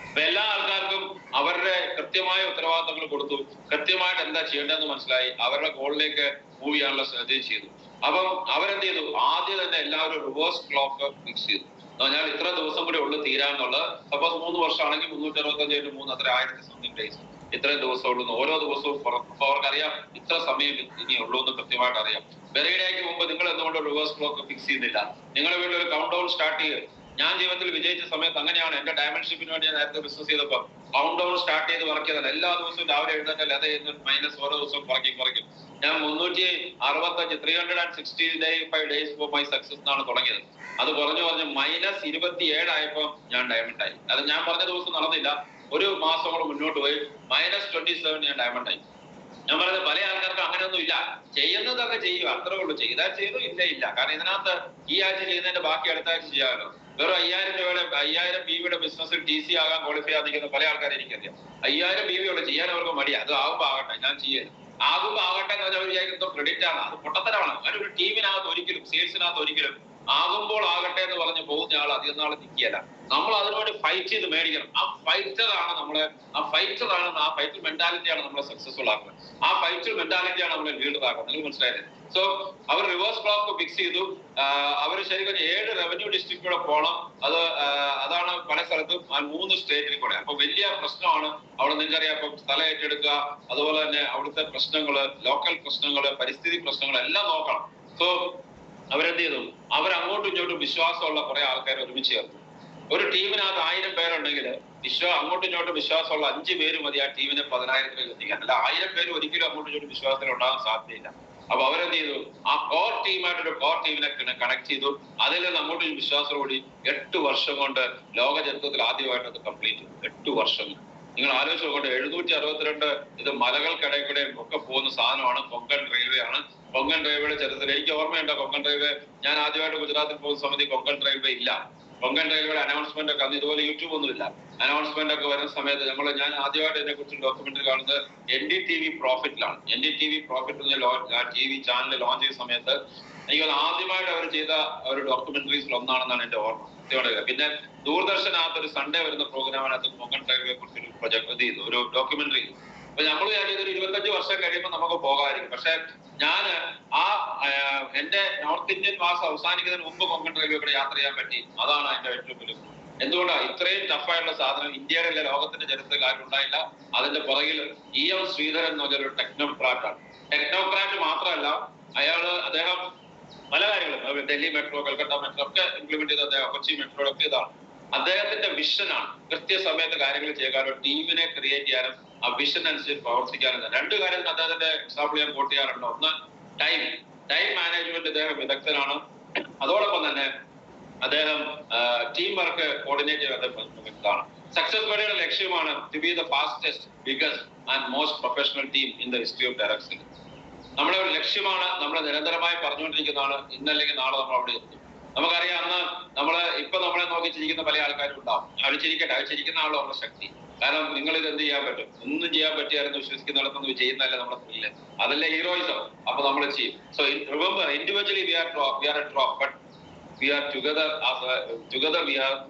അപ്പൊ എല്ലാ ആൾക്കാർക്കും അവരുടെ കൃത്യമായ ഉത്തരവാദിത്തങ്ങൾ കൊടുത്തു. കൃത്യമായിട്ട് എന്താ ചെയ്യേണ്ടതെന്ന് മനസ്സിലായി. അവരുടെ ഗോളിലേക്ക് മൂവ് ചെയ്യാനുള്ള ശ്രദ്ധയും ചെയ്തു. അപ്പം അവരെന്ത് ചെയ്തു? ആദ്യം തന്നെ എല്ലാവരും റിവേഴ്സ് ക്ലോക്ക് ഫിക്സ് ചെയ്തു. ഞാൻ ഇത്ര ദിവസം കൂടി ഉള്ളു തീരാന്നുള്ളത്. സപ്പോസ് 3 വർഷമാണെങ്കിൽ 365 3 അത്ര 1000 something days, ഇത്രയും ദിവസം ഉള്ളൂ. ഓരോ ദിവസവും അപ്പൊ അവർക്കറിയാം ഇത്ര സമയം ഇനി ഉള്ളൂ എന്ന് കൃത്യമായിട്ട് അറിയാം. ബർത്ത്ഡേക്ക് മുമ്പ് നിങ്ങൾ എന്തുകൊണ്ട് റിവേഴ്സ് ക്ലോക്ക് ഫിക്സ് ചെയ്യുന്നില്ല? നിങ്ങളുടെ വീട്ടിൽ ഒരു കൗണ്ട് ഡൗൺ സ്റ്റാർട്ട് ചെയ്യുക. ഞാൻ ജീവിതത്തിൽ വിജയിച്ച സമയത്ത് അങ്ങനെയാണ്. എന്റെ ഡയമെൻഷിപ്പിന് വേണ്ടി ഞാൻ നേരത്തെ ബിസിനസ് ചെയ്തപ്പോൾ കൗണ്ട് ഡൗൺ സ്റ്റാർട്ട് ചെയ്ത് വർക്ക് ചെയ്തത്. എല്ലാ ദിവസവും രാവിലെ എഴുന്നേറ്റല്ല അത് മൈനസ് ഓരോ ദിവസവും കുറയ്ക്കും. ഞാൻ 365 365 days for my success എന്നാണ് തുടങ്ങിയത്. അത് കുറഞ്ഞു -27 ആയപ്പോൾ ഞാൻ ഡയമണ്ട് ആയി. അത് ഞാൻ പറഞ്ഞ ദിവസം നടന്നില്ല. ഒരു മാസം കൂടെ മുന്നോട്ട് പോയി -27 ഞാൻ ഡയമണ്ട് ആയി. ഞാൻ പറഞ്ഞത് പല ആൾക്കാർക്ക് അങ്ങനെയൊന്നും ഇല്ല. ചെയ്യുന്നതൊക്കെ ചെയ്യുക, അത്രേ ഉള്ളൂ. ചെയ്താൽ ചെയ്തു, ഇല്ല. കാരണം ഇതിനകത്ത് ഈ ആഴ്ച ചെയ്യുന്നതിന്റെ ബാക്കി അടുത്ത ആഴ്ച ചെയ്യാമല്ലോ. വെറും 5000 BV ബിസിനസ്സിൽ TC ആകാൻ ക്വാളിഫൈ ആയിരിക്കുന്ന പല ആൾക്കാരെ എനിക്കറിയാം. 5000 BV ചെയ്യാൻ അവർക്ക് മടിയാ. അത് ആകുമ്പോ ആകട്ടെ, ഞാൻ ചെയ്യാൻ ആകുമ്പോ ആകട്ടെ എന്ന് പറഞ്ഞാൽ അവർ വിചാരിക്കുന്നത് ക്രെഡിറ്റ് ആണ്. അത് പൊട്ടത്തരമാണ്. അങ്ങനെ ഒരു ടീമിനകത്ത് ഒരിക്കലും, സെയിൽസിനകത്ത് ഒരിക്കലും ആകുമ്പോൾ ആകട്ടെ എന്ന് പറഞ്ഞ് പോകുന്ന ആൾ അധികം നാളെ നിൽക്കുകയല്ല. നമ്മൾ അതിനുവേണ്ടി ഫൈറ്റ് ചെയ്ത് മേടിക്കണം. ആ ഫൈറ്റർ മെന്റാലിറ്റിയാണ് നമ്മളെ സക്സസ്ഫുൾ ആക്കുന്നത്. ആ ഫൈറ്റർ മെന്റാലിറ്റിയാണ് നമ്മളെ ലീഡർ ആക്കുന്നത്. നിങ്ങൾ മനസ്സിലായത്? സോ അവർ റിവേഴ്സ് ക്ലോക്ക് ഫിക്സ് ചെയ്തു. അവർ ശരിക്കും 7 റവന്യൂ ഡിസ്ട്രിക്റ്റിലൂടെ പോകണം. അതാണ് പല സ്ഥലത്തും 3 സ്റ്റേറ്റിൽ കൂടെ. അപ്പൊ വലിയ പ്രശ്നമാണ് അവിടെ. നിങ്ങൾക്കറിയാം, ഇപ്പം സ്ഥലം ഏറ്റെടുക്കുക, അതുപോലെ തന്നെ അവിടുത്തെ പ്രശ്നങ്ങള്, ലോക്കൽ പ്രശ്നങ്ങള്, പരിസ്ഥിതി പ്രശ്നങ്ങൾ എല്ലാം നോക്കണം. സോ അവരെന്ത് ചെയ്തു? അവരങ്ങോട്ടും ഇങ്ങോട്ടും വിശ്വാസമുള്ള കുറെ ആൾക്കാർ ഒരുമിച്ച് ചേർന്നു. ഒരു ടീമിനകത്ത് 1000 പേരുണ്ടെങ്കിൽ അങ്ങോട്ടും ഇങ്ങോട്ടും വിശ്വാസമുള്ള 5 പേര് മതി ആ ടീമിനെ 10,000 എത്തിക്കാൻ. അല്ല 1000 പേര് ഒരിക്കലും അങ്ങോട്ടും ഇങ്ങോട്ടും വിശ്വാസത്തിൽ ഉണ്ടാകാൻ സാധ്യതയില്ല. അപ്പൊ അവരെന്ത് ചെയ്തു, ആ കോർ ടീമായിട്ടൊരു കോർ ടീമിനെ കണക്ട് ചെയ്തു. അതിൽ നിന്ന് അങ്ങോട്ടും വിശ്വാസത്തോടുകൂടി 8 വർഷം കൊണ്ട് ലോക ചരിത്രത്തിൽ ആദ്യമായിട്ട് അത് കംപ്ലീറ്റ് ചെയ്തു. 8 വർഷം. നിങ്ങൾ ആലോചിച്ച് നോക്കട്ടെ, 762 ഇത് മലകൾക്കിടയിൽ കൂടെ ഒക്കെ പോകുന്ന സാധനമാണ്. കൊങ്കൺ റെയിൽവേ ആണ്. കൊങ്കൺ റെയിൽവേയുടെ ചരിത്രത്തിൽ എനിക്ക് ഓർമ്മയുണ്ടോ? കൊങ്കൺ റെയിൽവേ ഞാൻ ആദ്യമായിട്ട് ഗുജറാത്തിൽ പോകുന്ന സമയത്ത് കൊങ്കൺ റെയിൽവേ ഇല്ല. കൊങ്കൺ റെയിൽവേയുടെ അനൗൺസ്മെന്റ് ഒക്കെ അന്ന് ഇതുപോലെ യൂട്യൂബ് ഒന്നുമില്ല. അനൗൺസ്മെന്റ് ഒക്കെ വരുന്ന സമയത്ത് ഞാൻ ആദ്യമായിട്ട് ഇതിനെ കുറിച്ച് ഡോക്യുമെന്ററി കാണുന്നത് NDTV പ്രോഫിറ്റിലാണ്. NDTV profit TV channel launch ചെയ്ത സമയത്ത് എനിക്ക് ആദ്യമായിട്ട് അവർ ചെയ്ത ഒരു ഡോക്യുമെന്ററീസിൽ ഒന്നാണെന്നാണ് എന്റെ ഓർമ്മ. പിന്നെ ദൂരദർശനകത്ത് ഒരു സൺഡേ വരുന്ന പ്രോഗ്രാമിനകത്ത് കൊങ്കൺ റെയിൽവേയെ കുറിച്ചൊരു പ്രൊജക്ട് ചെയ്തു, ഒരു ഡോക്യുമെന്ററി ചെയ്തു. അപ്പൊ നമ്മൾ വിചാരിച്ചത് 25 വർഷം കഴിയുമ്പോൾ നമുക്ക് പോകാമായിരിക്കും. പക്ഷെ ഞാൻ എന്റെ നോർത്ത് ഇന്ത്യൻ മാസം അവസാനിക്കുന്നതിന് മുമ്പ് കൊങ്കൺ റെയിൽവേ കൂടെ യാത്ര ചെയ്യാൻ പറ്റി. അതാണ് അതിന്റെ ഏറ്റവും വലിയ. എന്തുകൊണ്ടാണ് ഇത്രയും ടഫായിട്ടുള്ള സാധനം ഇന്ത്യയുടെ ലോകത്തിന്റെ ചരിത്രത്തിൽ ആരും ഉണ്ടായില്ല. അതിന്റെ പുറകിൽ EM ശ്രീധരൻ എന്ന് പറഞ്ഞൊരു ടെക്നോക്രാറ്റാണ്. ടെക്നോക്രാറ്റ് മാത്രമല്ല, അദ്ദേഹം പല കാര്യങ്ങളും ഡൽഹി മെട്രോ, കൽക്കട്ട മെട്രോ ഒക്കെ ഇംപ്ലിമെന്റ് ചെയ്ത അദ്ദേഹം, കൊച്ചി മെട്രോ ഒക്കെ ഇതാണ് അദ്ദേഹത്തിന്റെ വിഷനാണ്. കൃത്യസമയത്ത് കാര്യങ്ങൾ ചെയ്യാനോ ടീമിനെ ക്രിയേറ്റ് ചെയ്യാനും ആ വിഷൻ അനുസരിച്ച് പ്രവർത്തിക്കാനും. 2 കാര്യത്തിന് അദ്ദേഹത്തിന്റെ എക്സാമ്പിൾ ഞാൻ കോട്ട് ചെയ്യാറുണ്ട്. ഒന്ന്, ടൈം മാനേജ്മെന്റ് അദ്ദേഹം വിദഗ്ധനാണ്. അതോടൊപ്പം തന്നെ അദ്ദേഹം ടീം വർക്ക് കോർഡിനേറ്റ് ചെയ്യുന്നതാണ്. സക്സസ് ബഡിയുടെ ലക്ഷ്യമാണ് to be the fastest, biggest and most professional team in the history of direction. നമ്മുടെ ഒരു ലക്ഷ്യമാണ്, നമ്മൾ നിരന്തരമായി പറഞ്ഞുകൊണ്ടിരിക്കുന്നതാണ്. ഇന്നല്ലെങ്കിൽ നാളെ നമ്മൾ അവിടെ എത്തും. നമുക്കറിയാം, അന്ന് നമ്മളെ നോക്കി ചിരിക്കുന്ന പല ആൾക്കാരും ഉണ്ടാവും. അവർ ചിരിക്കട്ടെ, അവർ ചിരിക്കുന്ന ആളും അവരുടെ ശക്തി. കാരണം നിങ്ങൾ ഇത് എന്ത് ചെയ്യാൻ പറ്റും, ഒന്നും ചെയ്യാൻ പറ്റിയായിരുന്നു വിശ്വസിക്കുന്നിടത്തൊന്നും ചെയ്യുന്നതല്ല നമ്മുടെ ത്രില്ല്, അതല്ലേ ഹീറോയിസം. അപ്പൊ നമ്മൾ ചെയ്യും. So remember, individually we are a drop, but we are together we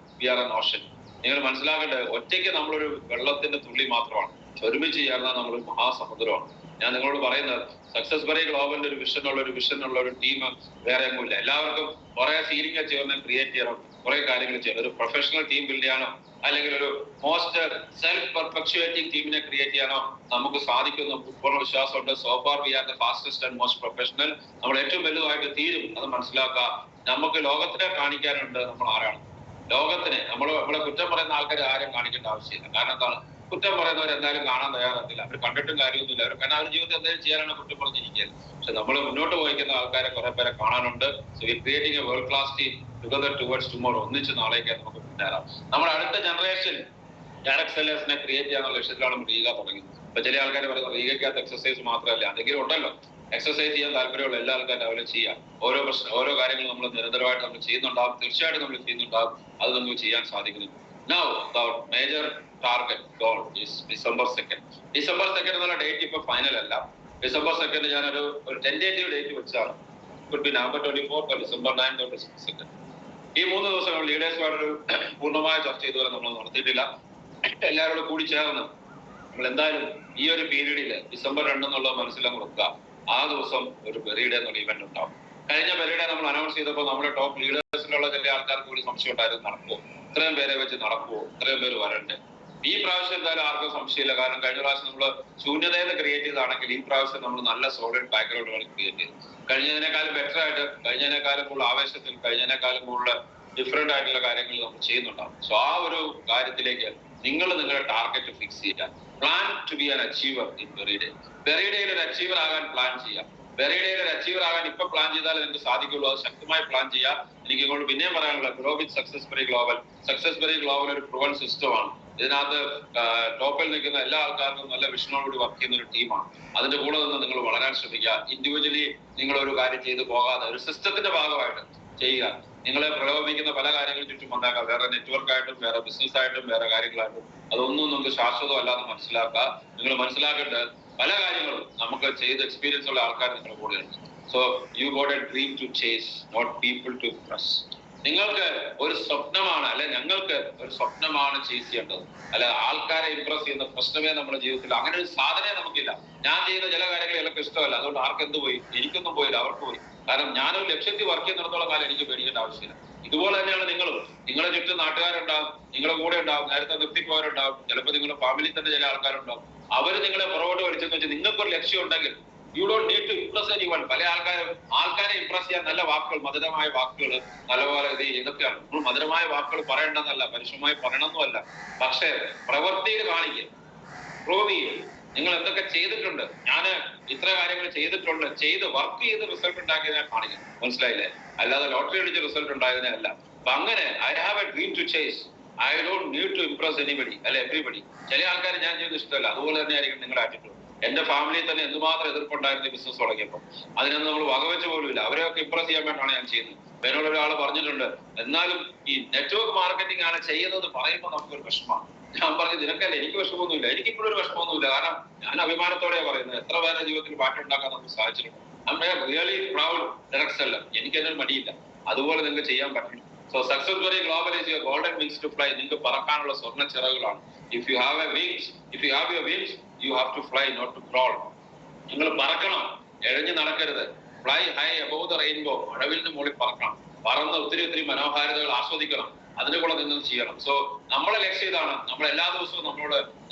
are an ocean. നിങ്ങൾ മനസ്സിലാക്കേണ്ടത്, ഒറ്റയ്ക്ക് നമ്മളൊരു വെള്ളത്തിന്റെ തുള്ളി മാത്രമാണ്. ഒരുമിച്ച് ചേർന്നാൽ നമ്മളൊരു മഹാസമുദ്രമാണ്. ഞാൻ നിങ്ങളോട് പറയുന്നത്, സക്സസ് ബറി ഗ്ലോബലിന്റെ ഒരു വിഷനുള്ള ഒരു ടീം വേറെ ഒന്നുമില്ല. എല്ലാവർക്കും കുറെ സീനിങ് ചേർന്ന് ക്രിയേറ്റ് ചെയ്യണം, കുറെ കാര്യങ്ങൾ ചെയ്യണം. ഒരു പ്രൊഫഷണൽ ടീം ബിൽഡ് ചെയ്യാനോ അല്ലെങ്കിൽ ഒരു മോസ്റ്റ് സെൽഫ് പെർഫെക്ച്വേറ്റിംഗ് ടീമിനെ ക്രിയേറ്റ് ചെയ്യാനോ നമുക്ക് സാധിക്കുന്ന പൂർണ്ണ വിശ്വാസമുണ്ട്. So far we are the fastest and most professional. നമ്മൾ ഏറ്റവും വലുതായിട്ട് തീരും. അത് മനസ്സിലാക്കുക. നമുക്ക് ലോകത്തിനെ കാണിക്കാനുണ്ട് നമ്മൾ ആരാണ്. ലോകത്തിനെ നമ്മളെ കുറ്റം പറയുന്ന ആൾക്കാർ ആരും കാണിക്കേണ്ട ആവശ്യമില്ല. കാരണം എന്താണ്, കുറ്റം പറയുന്നവർ എന്തായാലും കാണാൻ തയ്യാറാകത്തില്ല. അവർ കണ്ടിട്ടും കാര്യമൊന്നുമില്ല. അവർ കാരണം അവർ ജീവിതത്തിൽ എന്തെങ്കിലും ചെയ്യാനാണ് കുറ്റം പറഞ്ഞിരിക്കുന്നത്. പക്ഷെ നമ്മൾ മുന്നോട്ട് പോയിക്കുന്ന ആൾക്കാരെ കുറെ പേരെ കാണാനുണ്ട്. So we creating A world class team together towards tomorrow. ഒന്നിച്ച് നാളേക്ക് നമുക്ക് മുന്നേറാം. നമ്മുടെ അടുത്ത ജനറേഷൻ ഡയറക്ട് സെല്ലേഴ്സിനെ ക്രിയേറ്റ് ചെയ്യാനുള്ള ലക്ഷ്യത്തിലാണ് നമ്മൾ റീഗ തുടങ്ങിയത്. അപ്പൊ ചില ആൾക്കാർ പറയുന്നത് റീഗയ്ക്കകത്ത് എക്സസൈസ് മാത്രമല്ല, എന്തെങ്കിലും ഉണ്ടല്ലോ. എക്സസൈസ് ചെയ്യാൻ താല്പര്യമുള്ള എല്ലാ ആൾക്കാരും രാവിലെ ചെയ്യാം. ഓരോ കാര്യങ്ങളും നമ്മൾ നിരന്തരമായിട്ട് നമ്മൾ ചെയ്യുന്നുണ്ടാവും. തീർച്ചയായിട്ടും നമ്മൾ ചെയ്യുന്നുണ്ടാവും. അത് നമുക്ക് ചെയ്യാൻ സാധിക്കുന്നു. Now the major target goal is December 2nd. December 2nd എന്നുള്ള ഡേറ്റ് ഇപ്പൊ ഫൈനൽ അല്ല. December 2nd ഞാനൊരു ടെന്റേറ്റീവ് ഡേറ്റ് വെച്ചാണ്. Could be November 24th or December 9th or December 2nd. ഈ 3 ദിവസം ലീഡേഴ്സുമായിട്ടൊരു പൂർണ്ണമായ ചർച്ച ഇതുവരെ നമ്മൾ നടത്തിയിട്ടില്ല. എല്ലാവരോടും കൂടി ചേർന്ന് നമ്മൾ എന്തായാലും ഈ ഒരു പീരീഡിൽ December 2 എന്നുള്ളത് മനസ്സിലാക്കി കൊടുക്കുക. ആ ദിവസം ഒരു ബെറിഡേ എന്നുള്ള ഇവന്റ് ഉണ്ടാവും. കഴിഞ്ഞ ബെറിഡേ നമ്മൾ അനൗൺസ് ചെയ്തപ്പോൾ നമ്മുടെ ടോപ്പ് ലീഡേഴ്സിലുള്ള ചില ആൾക്കാർക്ക് കൂടി സംശയം ഉണ്ടായിരുന്നു, നടക്കുമോ, ഇത്രയും പേരെ വെച്ച് നടക്കുമോ, ഇത്രയും പേര് വരണ്ടേ. ഈ പ്രാവശ്യം എന്തായാലും ആർക്കും സംശയമില്ല. കാരണം കഴിഞ്ഞ പ്രാവശ്യം നമ്മൾ ശൂന്യതയിൽ ക്രിയേറ്റ് ചെയ്താണെങ്കിൽ ഈ പ്രാവശ്യം നമ്മൾ നല്ല സോളിഡ് ബാക്ക്ഗ്രൗണ്ടുകൾ ക്രിയേറ്റ് ചെയ്തു. കഴിഞ്ഞതിനേക്കാളും ബെറ്റർ ആയിട്ട്, കഴിഞ്ഞതിനേക്കാളും കൂടുതൽ ആവേശത്തിൽ, കഴിഞ്ഞതിനേക്കാളും കൂടുതൽ ഡിഫറെന്റ് ആയിട്ടുള്ള കാര്യങ്ങൾ നമ്മൾ ചെയ്യുന്നുണ്ടാവും. സോ ആ ഒരു കാര്യത്തിലേക്ക് നിങ്ങൾ നിങ്ങളുടെ ടാർഗറ്റ് ഫിക്സ് ചെയ്യുക. Plan to be an achiever in ബെറിഡേ. ബെറിഡേയിൽ ഒരു അച്ചീവർ ആകാൻ പ്ലാൻ ചെയ്യാം. ബെറിഡേയിൽ ഒരു അച്ചീവർ ആകാൻ ഇപ്പൊ പ്ലാൻ ചെയ്താൽ നിങ്ങൾക്ക് സാധിക്കുള്ളൂ. അത് ശക്തമായി പ്ലാൻ ചെയ്യാം. എനിക്ക് ഇങ്ങോട്ട് പിന്നെയും പറയാനുള്ള ഗ്രോ വിത്ത് success bury global. Success bury global ഒരു പ്രൂവൻ സിസ്റ്റമാണ്. ഇതിനകത്ത് ടോപ്പിൽ നിൽക്കുന്ന എല്ലാ ആൾക്കാർക്കും നല്ല വിഷനോടുകൂടി വർക്ക് ചെയ്യുന്ന ഒരു ടീമാണ്. അതിന്റെ കൂടെ നിന്ന് നിങ്ങൾ വളരാൻ ശ്രമിക്കുക. ഇൻഡിവിജ്വലി നിങ്ങൾ ഒരു കാര്യം ചെയ്ത് പോകാതെ ഒരു സിസ്റ്റത്തിന്റെ ഭാഗമായിട്ട് ചെയ്യുക. നിങ്ങളെ പ്രലോഭിക്കുന്ന പല കാര്യങ്ങളും ചുറ്റും വന്നേക്കാം. വേറെ നെറ്റ്വർക്കായിട്ടും വേറെ ബിസിനസ് ആയിട്ടും വേറെ കാര്യങ്ങളായിട്ടും അതൊന്നും നമുക്ക് ശാശ്വതമല്ലാതെ മനസ്സിലാക്കുക. നിങ്ങൾ മനസ്സിലാക്കേണ്ടത് പല കാര്യങ്ങളും നമുക്ക് ചെയ്ത് എക്സ്പീരിയൻസ് ഉള്ള ആൾക്കാർ നിങ്ങളുടെ കൂടെയുണ്ട്. So you got a dream to chase, not people to impress. നിങ്ങൾക്ക് ഒരു സ്വപ്നമാണ്, അല്ലെ ഞങ്ങൾക്ക് ഒരു സ്വപ്നമാണ് ചേസ് ചെയ്യേണ്ടത്. അല്ലെ ആൾക്കാരെ ഇംപ്രസ് ചെയ്യുന്ന പ്രശ്നമേ നമ്മുടെ ജീവിതത്തിൽ അങ്ങനെ ഒരു സാധനമേ നമുക്കില്ല. ഞാൻ ചെയ്യുന്ന ചില കാര്യങ്ങൾ എനിക്ക് ഇഷ്ടമല്ല, അതുകൊണ്ട് ആർക്കെന്ത് പോയി, എനിക്കൊന്നും പോയില്ല, അവർക്ക് പോയി. കാരണം ഞാനൊരു ലക്ഷ്യത്തിൽ വർക്ക് ചെയ്യുന്നിടത്തോളം കാലം എനിക്ക് പേടിക്കേണ്ട ആവശ്യമില്ല. ഇതുപോലെ തന്നെയാണ് നിങ്ങളും. നിങ്ങളെ ചുറ്റും നാട്ടുകാരുണ്ടാവും, നിങ്ങളുടെ കൂടെ ഉണ്ടാവും, നേരത്തെ നിർത്തിപ്പോയവരുണ്ടാവും, ചിലപ്പോൾ നിങ്ങളുടെ ഫാമിലി തന്നെ ചില ആൾക്കാരുണ്ടാവും. അവർ നിങ്ങളെ പുറകോട്ട് വലിച്ചെന്ന് വെച്ചാൽ നിങ്ങൾക്കൊരു ലക്ഷ്യം ഉണ്ടെങ്കിൽ you don't need to impress anyone. പല ആൾക്കാരെ ഇംപ്രസ് ചെയ്യാൻ നല്ല വാക്കുകൾ, മധുരമായ വാക്കുകൾ നല്ലപോലെ ഇത് ഇതൊക്കെയാണ്. നമ്മൾ മധുരമായ വാക്കുകൾ പറയണമെന്നല്ല, പരുഷമായി പറയണമെന്നല്ല, പക്ഷേ പ്രവൃത്തിയിൽ കാണിക്കുക, പ്രൂവ് ചെയ്യും. നിങ്ങൾ എന്തൊക്കെ ചെയ്തിട്ടുണ്ട്, ഞാൻ ഇത്ര കാര്യങ്ങൾ ചെയ്തിട്ടുണ്ട്, ചെയ്ത് വർക്ക് ചെയ്ത് റിസൾട്ട് ഉണ്ടാക്കിയതിനെ കാണിക്കും. മനസ്സിലായില്ലേ? അല്ലാതെ ലോട്ടറി അടിച്ച് റിസൾട്ട് ഉണ്ടായതിനെ അല്ല. അപ്പൊ അങ്ങനെ I have a dream to chase, I don't need to impress anybody അല്ലെ എവരിബഡി. ചില ആൾക്കാർ ഞാൻ ചെയ്ത് ഇഷ്ടമല്ല, അതുപോലെ തന്നെ ആയിരിക്കും നിങ്ങളുടെ ആറ്റിറ്റ്യൂഡ്. എന്റെ ഫാമിലിയിൽ തന്നെ എന്തുമാത്രം എതിർപ്പുണ്ടായിരുന്നു ബിസിനസ് തുടങ്ങിയപ്പോൾ. അതിനൊന്നും നമ്മൾ വകവെച്ച് പോലുമില്ല. അവരെയൊക്കെ ഇംപ്രസ് ചെയ്യാൻ വേണ്ടിയാണ് ഞാൻ ചെയ്യുന്നത്. എന്നോട് ഒരാൾ പറഞ്ഞിട്ടുണ്ട്, എന്നാലും ഈ നെറ്റ്വർക്ക് മാർക്കറ്റിംഗ് ആണ് ചെയ്യുന്നത് പറയുമ്പോൾ നമുക്കൊരു വിഷമമാണ്. ഞാൻ പറഞ്ഞു, നിനക്കല്ലേ, എനിക്ക് വിഷമമൊന്നുമില്ല, എനിക്കിപ്പോഴും ഒരു വിഷമമൊന്നുമില്ല. കാരണം ഞാൻ അഭിമാനത്തോടെയാണ് പറയുന്നത്, എത്ര പേരുടെ ജീവിതത്തിൽ മാറ്റം ഉണ്ടാക്കാൻ നമുക്ക് സാധിച്ചിട്ടുണ്ട്. I'm really proud direct seller. എനിക്ക് അതിനൊരു മടിയില്ല. അതുപോലെ നിങ്ങൾക്ക് ചെയ്യാൻ പറ്റും. So success very global is your golden wings to fly. നിങ്ങൾക്ക് പറക്കാനുള്ള സ്വർണ്ണ ചിറകുകളാണ്. If you have your wings you have to fly, not to crawl. നിങ്ങൾ പറക്കണം, എഴഞ്ഞു നടക്കരുത്. Fly high above the rainbow. മഴവിലിന് മുകളിൽ പറക്കണം. പറന്ന് ഒത്തിരി മനോഹാരിതകൾ ആസ്വദിക്കണം. അതിനെ കൂടെ നിങ്ങൾ ചെയ്യണം. സോ നമ്മളെ ലക്ഷ്യം ഇതാണ്. നമ്മൾ എല്ലാ ദിവസവും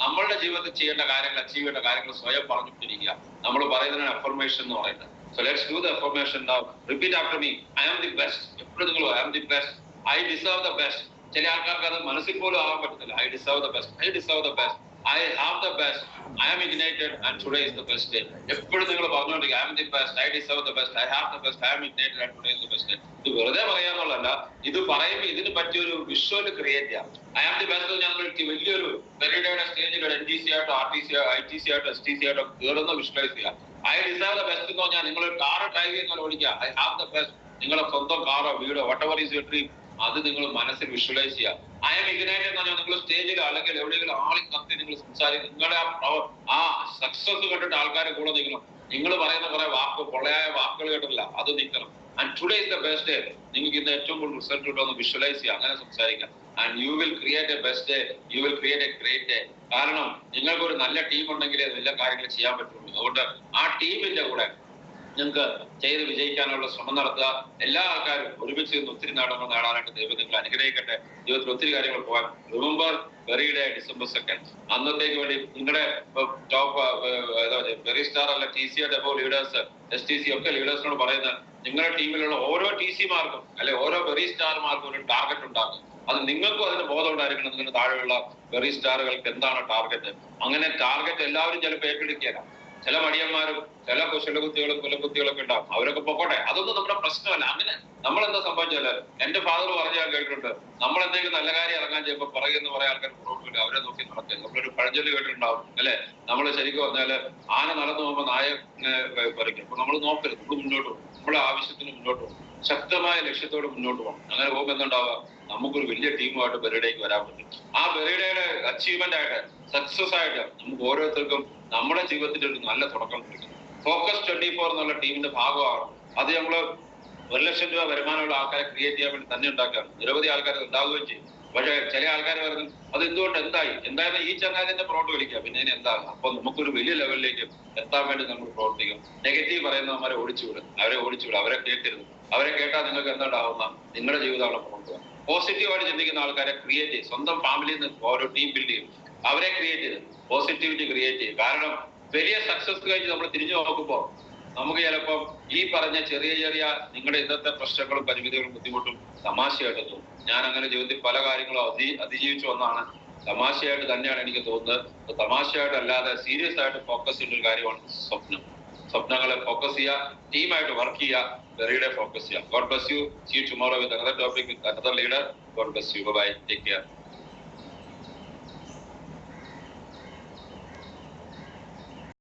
നമ്മളുടെ ജീവിതത്തിൽ ചെയ്യേണ്ട കാര്യങ്ങൾ, അച്ചീവ് ചെയ്യേണ്ട കാര്യങ്ങൾ സ്വയം പറഞ്ഞുകൊണ്ടിരിക്കുക. നമ്മൾ പറയുന്നതിനാണ് അഫർമേഷൻ എന്ന് പറയുന്നത്. So let's do the affirmation now. Repeat after me. I am the best. എപ്പോഴും നിങ്ങൾ I am the best. I deserve the best. ചില ആൾക്കാർക്ക് അത് മനസ്സിൽ പോലും ആവാൻ പറ്റത്തില്ല. I deserve the best. I deserve the best. I have the best. I am ignited and today is the best day. എപ്പോഴും നിങ്ങൾ പറഞ്ഞുകൊണ്ടിരിക്കുക I am the best. I deserve the best. I have the best. I am ignited and today is the best day. ഇത് വെറുതെ പറയാന്നുള്ളതല്ല. ഇത് പറയുമ്പോൾ ഇതിന് പറ്റിയൊരു visual create ചെയ്യാം. I am the best എന്ന് ഞങ്ങൾ വലിയൊരു വെരിഡേയുടെ സ്റ്റേജിൽ NTC ആയിട്ടോ RTC ITC ആയിട്ടോ STC ആയിട്ടോ കയറുന്ന വിഷ്വലൈസ് ചെയ്യാം. I deserve the best എന്ന് പറഞ്ഞാൽ നിങ്ങൾ ഒരു കാർ ഡ്രൈവ് ചെയ്യുന്ന ഓടിക്കുക. I have the best. നിങ്ങളുടെ സ്വന്തം കാറോ വീടോ whatever is your dream, അത് നിങ്ങൾ മനസ്സിൽ വിഷ്വലൈസ് ചെയ്യുക. I am ignited എന്ന് പറഞ്ഞാൽ നിങ്ങൾ സ്റ്റേജിലോ അല്ലെങ്കിൽ എവിടെയെങ്കിലും ആളി കത്തി നിങ്ങൾ സംസാരിക്കും. നിങ്ങളുടെ ആ സക്സസ് കണ്ടിട്ട് ആൾക്കാരെ കൂടെ നിൽക്കണം. നിങ്ങൾ പറയുന്ന കുറെ പൊള്ളയായ വാക്കുകൾ കേട്ടില്ല, അത് നിൽക്കണം. And today is the best day. നിങ്ങൾക്ക് ഇന്ന് ഏറ്റവും കൂടുതൽ റിസൾട്ട് കിട്ടുമെന്ന് വിഷ്വലൈസ് ചെയ്യുക, അങ്ങനെ സംസാരിക്കാം. And you will create A best day, you will create A great day. കാരണം നിങ്ങൾക്ക് ഒരു നല്ല ടീം ഉണ്ടെങ്കിലേ എല്ലാ കാര്യങ്ങളും ചെയ്യാൻ പറ്റുള്ളൂ. അതുകൊണ്ട് ആ ടീമിന്റെ കൂടെ നിങ്ങൾക്ക് ചെയ്ത് വിജയിക്കാനുള്ള ശ്രമം നടത്തുക. എല്ലാ ആൾക്കാരും ഒരുമിച്ച് നിന്ന് ഒത്തിരി നേട്ടങ്ങൾ നേടാനായിട്ട് ദൈവം നിങ്ങൾ അനുഗ്രഹിക്കട്ടെ. ജീവിതത്തിൽ ഒത്തിരി കാര്യങ്ങൾ പോകാൻ. റിമെമ്പർ വെറി ഡേ December 2nd. അന്നത്തേക്ക് വേണ്ടി നിങ്ങളുടെ ടോപ്പ് വെറി സ്റ്റാർ അല്ല TC ഡെബോ ലീഡേഴ്സ് STC ഒക്കെ ലീഡേഴ്സിനോട് പറയുന്നത്, നിങ്ങളുടെ ടീമിലുള്ള ഓരോ TC-മാർക്കും അല്ലെ ഓരോ വെറി സ്റ്റാർമാർക്കും ഒരു ടാർഗറ്റ് ഉണ്ടാക്കും. അത് നിങ്ങൾക്കും അതിന് ബോധം ഉണ്ടായിരിക്കണം. നിങ്ങളുടെ താഴെയുള്ള വെറി സ്റ്റാറുകൾക്ക് എന്താണ് ടാർഗറ്റ്. അങ്ങനെ ടാർഗറ്റ് എല്ലാവരും ചിലപ്പോൾ ഏറ്റെടുക്കുകയില്ല. ചില മടിയന്മാരും ചില കുശലകുത്തികളും കുലകുത്തികളൊക്കെ ഉണ്ടാവും. അവരൊക്കെ പൊക്കോട്ടെ, അതൊന്നും നമ്മുടെ പ്രശ്നമല്ല. അങ്ങനെ നമ്മളെന്താ സംഭവിച്ചാല്, എന്റെ ഫാദർ പറഞ്ഞ ഞാൻ കേട്ടിട്ടുണ്ട്, നമ്മൾ എന്തെങ്കിലും നല്ല കാര്യം ഇറങ്ങാൻ ചെയ്യുമ്പോൾ പറയുന്ന കുറെ ആൾക്കാർ പുറകില്ല, അവരെ നോക്കി നടക്കുക. നമ്മളൊരു പഴഞ്ചൊല്ലി കേട്ടിട്ടുണ്ടാവും അല്ലെ, നമ്മൾ ശരിക്കും പറഞ്ഞാല് ആന നടന്നു പോകുമ്പോൾ നായ പറിക്കും. അപ്പൊ നമ്മൾ നോക്കരുത്, നമ്മൾ മുന്നോട്ട് പോകും. നമ്മുടെ ആവശ്യത്തിന് മുന്നോട്ട് പോകും, ശക്തമായ ലക്ഷ്യത്തോടെ മുന്നോട്ട് പോകും. അങ്ങനെ പോകുമ്പോൾ എന്തുണ്ടാവുക, നമുക്കൊരു വലിയ ടീമുമായിട്ട് ബെറിഡേക്ക് വരാൻ പറ്റും. ആ ബെറിഡയുടെ അച്ചീവ്മെന്റ് ആയിട്ട് സക്സസ് ആയിട്ട് നമുക്ക് ഓരോരുത്തർക്കും നമ്മുടെ ജീവിതത്തിൽ ഒരു നല്ല തുടക്കം കൊടുക്കും. ഫോക്കസ് 24 എന്നുള്ള ടീമിന്റെ ഭാഗമാണ് അത്. നമ്മള് 1,00,000 രൂപ വരുമാനമുള്ള ആൾക്കാരെ ക്രിയേറ്റ് ചെയ്യാൻ വേണ്ടി തന്നെ ഉണ്ടാക്കുകയാണ്. നിരവധി ആൾക്കാർ ഉണ്ടാവുകയും ചെയ്യും. പക്ഷെ ചില ആൾക്കാർ പറയുന്നത് അത് എന്തുകൊണ്ട് എന്തായാലും ഈ ചങ്ങാതിന്റെ പ്രോട്ട് വിളിക്കുക, പിന്നെ ഇനി എന്താണ്. അപ്പൊ നമുക്കൊരു വലിയ ലെവലിലേക്ക് എത്താൻ വേണ്ടി നമ്മൾ പ്രവർത്തിക്കും. നെഗറ്റീവ് പറയുന്നവന്മാരെ ഓടിച്ചുവിടും, അവരെ കേൾക്കരുത്. അവരെ കേട്ടാൽ നിങ്ങൾക്ക് എന്താണ്ടാവുന്ന നിങ്ങളുടെ ജീവിതമാണ് പോകുക. പോസിറ്റീവായിട്ട് ചിന്തിക്കുന്ന ആൾക്കാരെ ക്രിയേറ്റ് ചെയ്യും. സ്വന്തം ഫാമിലിയിൽ നിന്ന് ഓരോ ടീം ബിൽഡ് ചെയ്യും. അവരെ ക്രിയേറ്റ് ചെയ്ത് പോസിറ്റിവിറ്റി ക്രിയേറ്റ് ചെയ്യും. കാരണം വലിയ സക്സസ് കഴിഞ്ഞ് നമ്മൾ തിരിഞ്ഞു നോക്കുമ്പോൾ നമുക്ക് ചിലപ്പം ഈ പറഞ്ഞ ചെറിയ നിങ്ങളുടെ ഇന്നത്തെ പ്രശ്നങ്ങളും പരിമിതികളും ബുദ്ധിമുട്ടും തമാശയായിട്ട് തോന്നും. ഞാൻ അങ്ങനെ ജീവിതത്തിൽ പല കാര്യങ്ങളും അതിജീവിച്ചു വന്നാണ്. തമാശയായിട്ട് തന്നെയാണ് എനിക്ക് തോന്നുന്നത്. തമാശയായിട്ടല്ലാതെ സീരിയസ് ആയിട്ട് ഫോക്കസ് ചെയ്യുന്ന ഒരു കാര്യമാണ് സ്വപ്നങ്ങളെ ഫോക്കസ് ചെയ്യുക, ടീമായിട്ട് വർക്ക് ചെയ്യുക, വെറിയുടെ ഫോക്കസ് ചെയ്യുക. God bless you. See you tomorrow with another topic with another leader. God bless you. Bye. Take care.